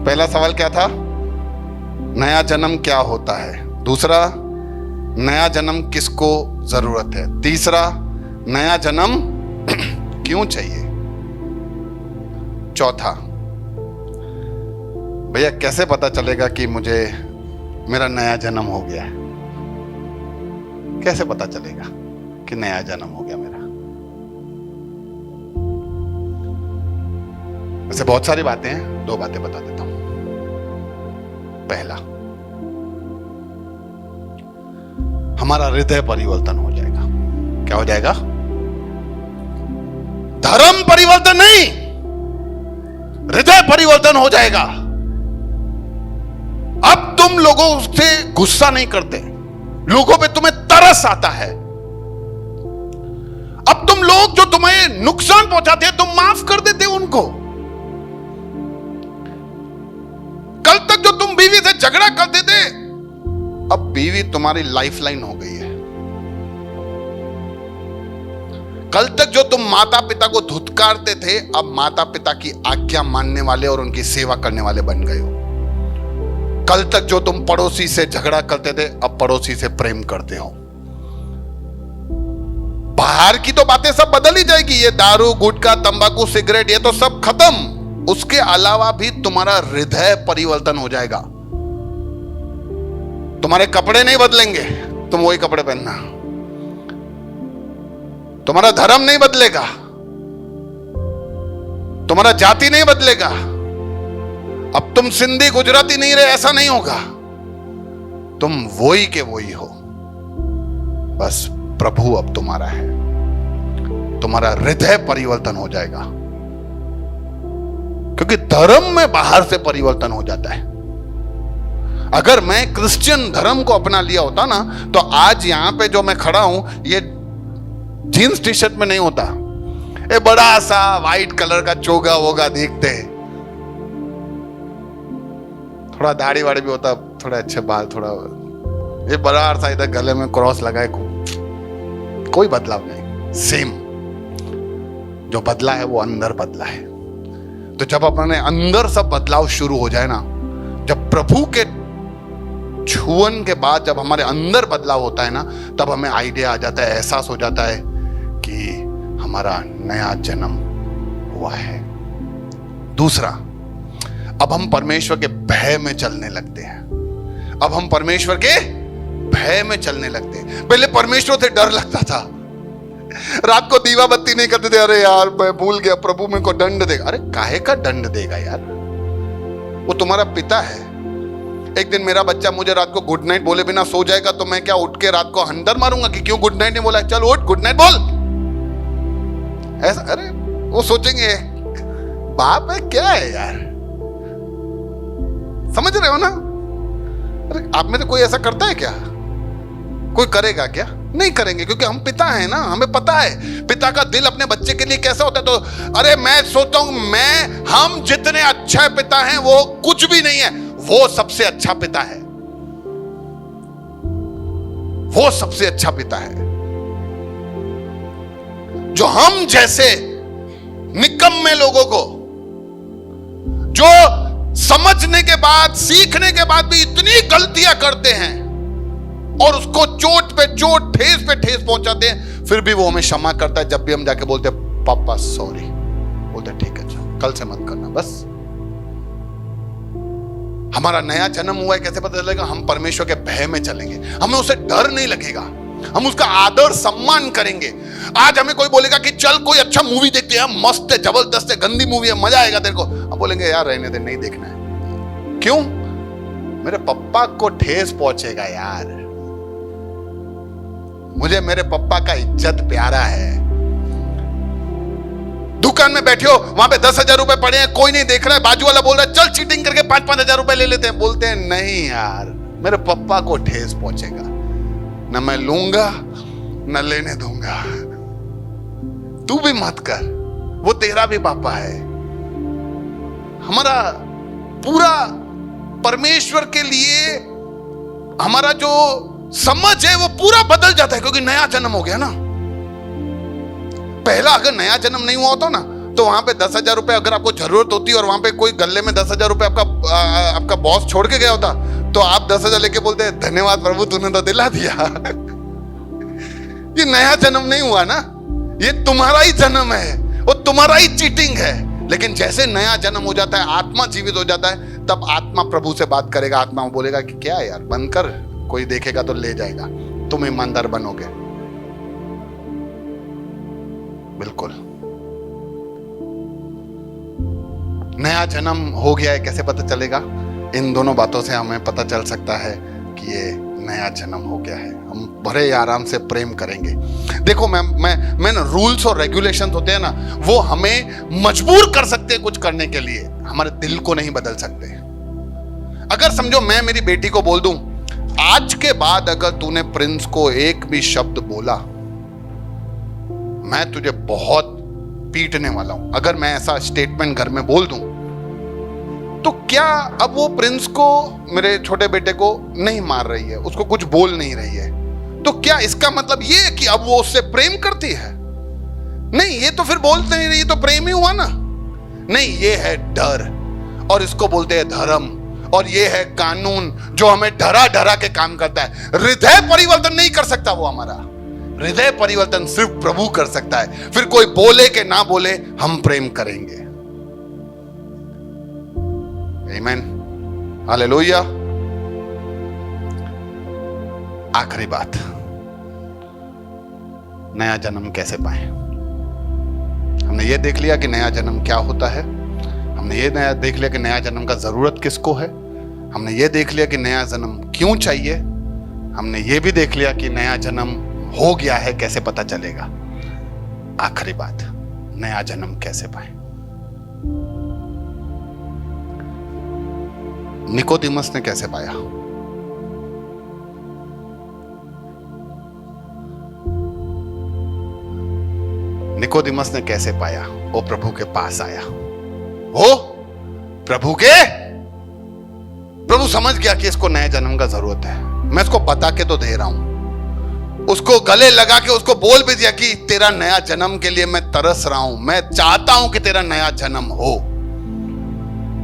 पहला सवाल क्या था? नया जन्म क्या होता है? दूसरा, नया जन्म किसको जरूरत है? तीसरा, नया जन्म क्यों चाहिए? चौथा, भैया कैसे पता चलेगा कि मुझे मेरा नया जन्म हो गया है? कैसे पता चलेगा कि नया जन्म हो गया मेरा? वैसे बहुत सारी बातें हैं, 2 बातें बता देता हूं। पहला, हमारा हृदय परिवर्तन हो जाएगा। क्या हो जाएगा? धर्म परिवर्तन नहीं, हृदय परिवर्तन हो जाएगा। अब तुम लोगों से गुस्सा नहीं करते, लोगों पे तुम्हें तरस आता है। अब तुम लोग जो तुम्हें नुकसान पहुंचाते हैं, तुम माफ कर देते हो उनको। कल तक जो तुम बीवी से झगड़ा करते थे, अब बीवी तुम्हारी लाइफलाइन हो गई है। कल तक जो तुम माता पिता को धुतकारते थे, अब माता पिता की आज्ञा मानने वाले और उनकी सेवा करने वाले बन गए हो। कल तक जो तुम पड़ोसी से झगड़ा करते थे, अब पड़ोसी से प्रेम करते हो। बाहर की तो बातें सब बदल ही जाएगी, ये दारू, गुटखा, तंबाकू, सिगरेट, ये तो सब खत्म। उसके अलावा भी तुम्हारा हृदय परिवर्तन हो जाएगा। तुम्हारे कपड़े नहीं बदलेंगे, तुम वही कपड़े पहनना। तुम्हारा धर्म नहीं बदलेगा, तुम्हारा जाति नहीं बदलेगा। अब तुम सिंधी गुजराती नहीं रहे, ऐसा नहीं होगा। तुम वही के वही हो। बस प्रभु अब तुम्हारा है। तुम्हारा हृदय परिवर्तन हो जाएगा। क्योंकि धर्म में बाहर से परिवर्तन हो जाता है। अगर मैं क्रिश्चियन धर्म को अपना लिया होता ना, तो आज यहां पे जो मैं खड़ा हूं ये जीन्स टी शर्ट में नहीं होता, ये बड़ा सा व्हाइट कलर का चोगा वोगा देखते हैं, थोड़ा दाढ़ी वाड़ी भी होता, थोड़े अच्छे बाल, थोड़ा ये बड़ा सा इधर गले में क्रॉस लगाए, कोई बदलाव नहीं, सेम। जो बदला है वो अंदर बदला है। तो जब अपने अंदर सब बदलाव शुरू हो जाए ना, जब प्रभु के छुअन के बाद जब हमारे अंदर बदलाव होता है ना, तब हमें आइडिया आ जाता है, एहसास हो जाता है कि हमारा नया जन्म हुआ है। दूसरा, अब हम परमेश्वर के भय में चलने लगते हैं। अब हम परमेश्वर के भय में चलने लगते हैं। पहले परमेश्वर से डर लगता था, रात को दीवा बत्ती नहीं करते थे, अरे यार मैं भूल गया, प्रभु मेरे को दंड देगा। अरे काहे का दंड देगा यार, वो तुम्हारा पिता है। एक दिन मेरा बच्चा मुझे रात को गुड नाइट बोले बिना सो जाएगा, तो मैं क्या उठ के रात को हंटर मारूंगा कि क्यों गुड नाइट नहीं बोला, चल उठ गुड नाइट बोल, ऐसा? अरे वो सोचेंगे बाप है क्या है यार, समझ रहे हो ना? अरे आप में तो कोई ऐसा करता है क्या? कोई करेगा क्या? नहीं करेंगे, क्योंकि हम पिता हैं ना, हमें पता है पिता का दिल अपने बच्चे के लिए कैसा होता है। तो अरे मैं सोचता हूं हम जितने अच्छे पिता हैं वो कुछ भी नहीं है, वो सबसे अच्छा पिता है, वो सबसे अच्छा पिता है। जो हम जैसे निकम्मे लोगों को, जो समझने के बाद सीखने के बाद भी इतनी गलतियां करते हैं और उसको चोट पे चोट ठेस पे ठेस पहुंचाते हैं, फिर भी वो हमें क्षमा करता है। जब भी हम जाके बोलते हैं पापा सॉरी, बोलते ठीक है कल से मत करना। बस हमारा नया जन्म हुआ है, कैसे पता चलेगा? हम परमेश्वर के भय में चलेंगे, हमें उसे डर नहीं लगेगा, हम उसका आदर सम्मान करेंगे। आज हमें कोई बोलेगा कि चल कोई अच्छा मूवी देखते हैं, मस्त है, जबरदस्त है, गंदी मूवी है, मजा आएगा तेरे को, हम बोलेंगे यार रहने दे, नहीं देखना है। क्यों? मेरे पप्पा को ठेस पहुंचेगा यार, मुझे मेरे पप्पा का इज्जत प्यारा है। दुकान में बैठे हो, वहां पे 10,000 रुपए पड़े हैं, कोई नहीं देख रहा है, बाजू वाला बोल रहा है चल चीटिंग करके 5-5 हजार रुपए ले लेते हैं, बोलते हैं नहीं यार मेरे पप्पा को ठेस पहुंचेगा, न मैं लूंगा न लेने दूंगा, तू भी मत कर, वो तेरा भी पापा है। हमारा पूरा परमेश्वर के लिए हमारा जो समझ है वो पूरा बदल जाता है, क्योंकि नया जन्म हो गया ना। पहला अगर नया जन्म नहीं हुआ होता ना, तो वहां पे 10,000 रुपए अगर आपको जरूरत होती और वहां पे कोई गले में 10,000 रुपए आपका बॉस छोड़ के गया होता, तो आप 10,000 लेके बोलते धन्यवाद प्रभु तूने तो दिला दिया। ये नया जन्म नहीं हुआ ना, ये तुम्हारा ही जन्म है, वो तुम्हारा ही चीटिंग है। लेकिन जैसे नया जन्म हो जाता है, आत्मा जीवित हो जाता है, तब आत्मा प्रभु से बात करेगा, आत्मा बोलेगा कि क्या यार बंद कर, कोई देखेगा तो ले जाएगा, तुम ईमानदार बनोगे। बिल्कुल नया जन्म हो गया है, कैसे पता चलेगा? इन दोनों बातों से हमें पता चल सकता है कि ये नया जन्म हो गया है। हम बड़े आराम से प्रेम करेंगे। देखो मैं ना, रूल्स और रेगुलेशंस होते हैं ना, वो हमें मजबूर कर सकते हैं कुछ करने के लिए, हमारे दिल को नहीं बदल सकते। अगर समझो मैं मेरी बेटी को बोल दूं आज के बाद अगर तूने प्रिंस को एक भी शब्द बोला मैं तुझे बहुत पीटने वाला हूं, अगर मैं ऐसा स्टेटमेंट घर में बोल दूं, तो क्या अब वो प्रिंस को, मेरे छोटे बेटे को नहीं मार रही है, उसको कुछ बोल नहीं रही है, तो क्या इसका मतलब ये है कि अब वो उससे प्रेम करती है? नहीं, ये तो फिर बोलते नहीं रही, ये तो प्रेम ही हुआ ना। नहीं, ये है डर, और इसको बोलते हैं धर्म, और ये है कानून जो हमें डरा डरा के काम करता है। हृदय परिवर्तन नहीं कर सकता वो हमारा, हृदय परिवर्तन सिर्फ प्रभु कर सकता है। फिर कोई बोले कि ना बोले, हम प्रेम करेंगे। आमीन, हालेलुया। आखिरी बात, नया जन्म कैसे पाएं? हमने ये देख लिया कि नया जन्म क्या होता है, हमने ये देख लिया कि नया जन्म का जरूरत किसको है, हमने ये देख लिया कि नया जन्म क्यों चाहिए, हमने ये भी देख लिया कि नया जन्म हो गया है, कैसे पता चलेगा? आखिरी बात, नया जन्म कैसे पाएं? निकोदिमस ने कैसे पाया? निकोदिमस ने कैसे पाया? वो प्रभु के पास आया। वो प्रभु समझ गया कि इसको नए जन्म का जरूरत है। मैं इसको बता के तो दे रहा हूं, उसको गले लगा के उसको बोल भी दिया कि तेरा नया जन्म के लिए मैं तरस रहा हूं, मैं चाहता हूं कि तेरा नया जन्म हो।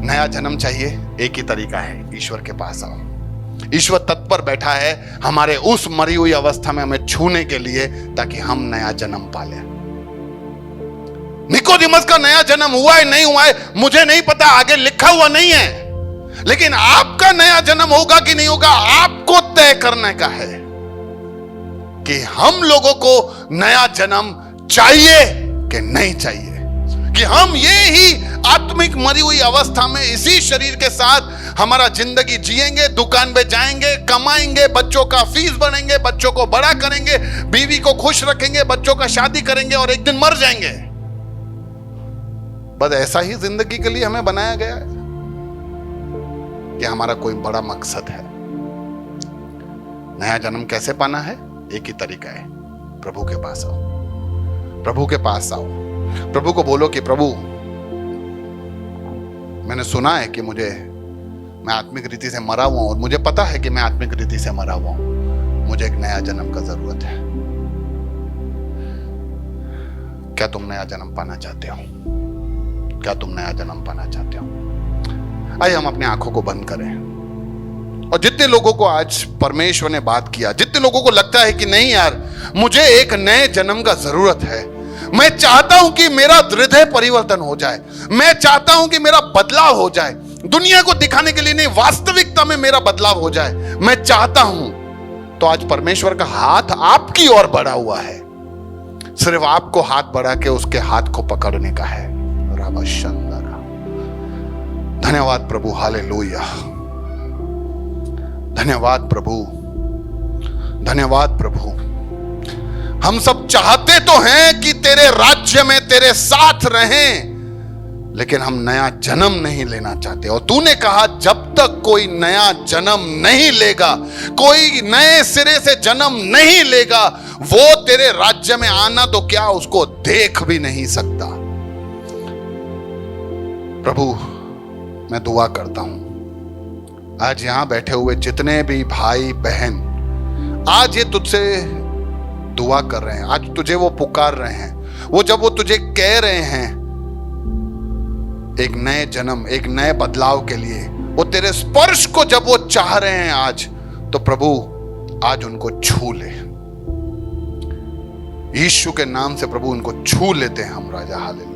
नया जन्म चाहिए, एक ही तरीका है, ईश्वर के पास आओ। ईश्वर तत्पर बैठा है हमारे उस मरी हुई अवस्था में हमें छूने के लिए, ताकि हम नया जन्म पाले। निकोदिमस का नया जन्म हुआ है नहीं हुआ है मुझे नहीं पता, आगे लिखा हुआ नहीं है, लेकिन आपका नया जन्म होगा कि नहीं होगा आपको तय करने का है कि हम लोगों को नया जन्म चाहिए कि नहीं चाहिए, कि हम ये ही आत्मिक मरी हुई अवस्था में इसी शरीर के साथ हमारा जिंदगी जिएंगे, दुकान पे जाएंगे, कमाएंगे, बच्चों का फीस भरेंगे, बच्चों को बड़ा करेंगे, बीवी को खुश रखेंगे, बच्चों का शादी करेंगे और एक दिन मर जाएंगे। बस ऐसा ही जिंदगी के लिए हमें बनाया गया है कि हमारा कोई बड़ा मकसद है? नया जन्म कैसे पाना है? एक ही तरीका है, प्रभु के पास आओ। प्रभु के पास आओ, प्रभु को बोलो कि प्रभु मैंने सुना है कि मैं आत्मिक रीति से मरा हुआ हूं और मुझे पता है कि मैं आत्मिक रीति से मरा हुआ हूं, मुझे एक नया जन्म का जरूरत है। क्या तुम नया जन्म पाना चाहते हो? क्या तुम नया जन्म पाना चाहते हो? आइए हम अपनी आंखों को बंद करें और जितने लोगों को आज परमेश्वर ने बात किया, जितने लोगों को लगता है कि नहीं यार मुझे एक नए जन्म का जरूरत है, मैं चाहता हूं कि मेरा हृदय परिवर्तन हो जाए, मैं चाहता हूं कि मेरा बदलाव हो जाए, दुनिया को दिखाने के लिए नहीं वास्तविकता में मेरा बदलाव हो जाए, मैं चाहता हूं, तो आज परमेश्वर का हाथ आपकी ओर बढ़ा हुआ है। सिर्फ आपको हाथ बढ़ा के उसके हाथ को पकड़ने का है। धन्यवाद प्रभु, हालेलुया, धन्यवाद प्रभु, धन्यवाद प्रभु। हम सब चाहते तो हैं कि तेरे राज्य में तेरे साथ रहें, लेकिन हम नया जन्म नहीं लेना चाहते। और तूने कहा जब तक कोई नया जन्म नहीं लेगा, कोई नए सिरे से जन्म नहीं लेगा, वो तेरे राज्य में आना तो क्या उसको देख भी नहीं सकता। प्रभु मैं दुआ करता हूं आज यहां बैठे हुए जितने भी भाई बहन आज ये तुझसे दुआ कर रहे हैं, आज तुझे वो पुकार रहे हैं, वो जब वो तुझे कह रहे हैं एक नए जन्म, एक नए बदलाव के लिए, वो तेरे स्पर्श को जब वो चाह रहे हैं आज, तो प्रभु आज उनको छू ले। यीशु के नाम से प्रभु उनको छू लेते हैं हम राजा, हालेलुया।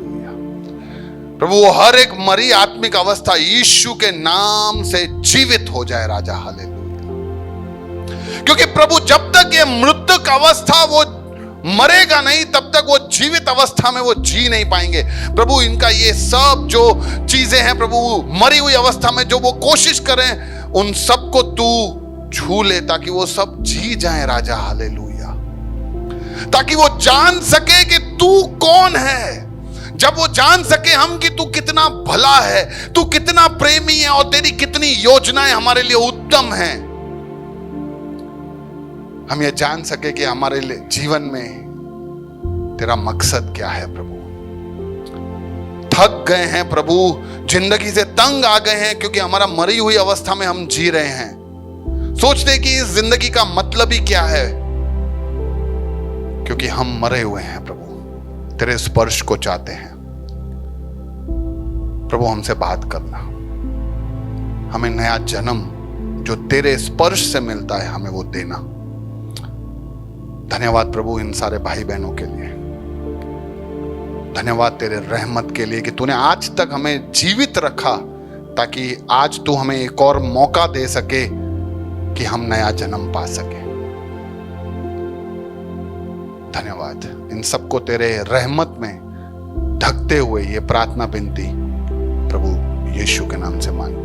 प्रभु वो हर एक मरी आत्मिक अवस्था यीशु के नाम से जीवित हो जाए राजा, हालेलुया। क्योंकि प्रभु जब तक ये मृतक अवस्था वो मरेगा नहीं, तब तक वो जीवित अवस्था में वो जी नहीं पाएंगे। प्रभु इनका ये सब जो चीजें हैं प्रभु मरी हुई अवस्था में जो वो कोशिश करें, उन सबको तू छू ले ताकि वो सब जी जाएं राजा, हालेलुया। ताकि वो जान सके कि तू कौन है, जब वो जान सके हम कि तू कितना भला है, तू कितना प्रेमी है और तेरी कितनी योजनाएं हमारे लिए उत्तम हैं, हम ये जान सके कि हमारे लिए जीवन में तेरा मकसद क्या है। प्रभु थक गए हैं प्रभु, जिंदगी से तंग आ गए हैं, क्योंकि हमारा मरी हुई अवस्था में हम जी रहे हैं, सोचते कि इस जिंदगी का मतलब ही क्या है, क्योंकि हम मरे हुए हैं। प्रभु तेरे स्पर्श को चाहते हैं। प्रभु हमसे बात करना, हमें नया जन्म जो तेरे स्पर्श से मिलता है हमें वो देना। धन्यवाद प्रभु इन सारे भाई बहनों के लिए, धन्यवाद तेरे रहमत के लिए कि तूने आज तक हमें जीवित रखा, ताकि आज तू हमें एक और मौका दे सके कि हम नया जन्म पा सके। धन्यवाद, इन सबको तेरे रहमत में ढकते हुए ये प्रार्थना विनती प्रभु यीशु के नाम से मांग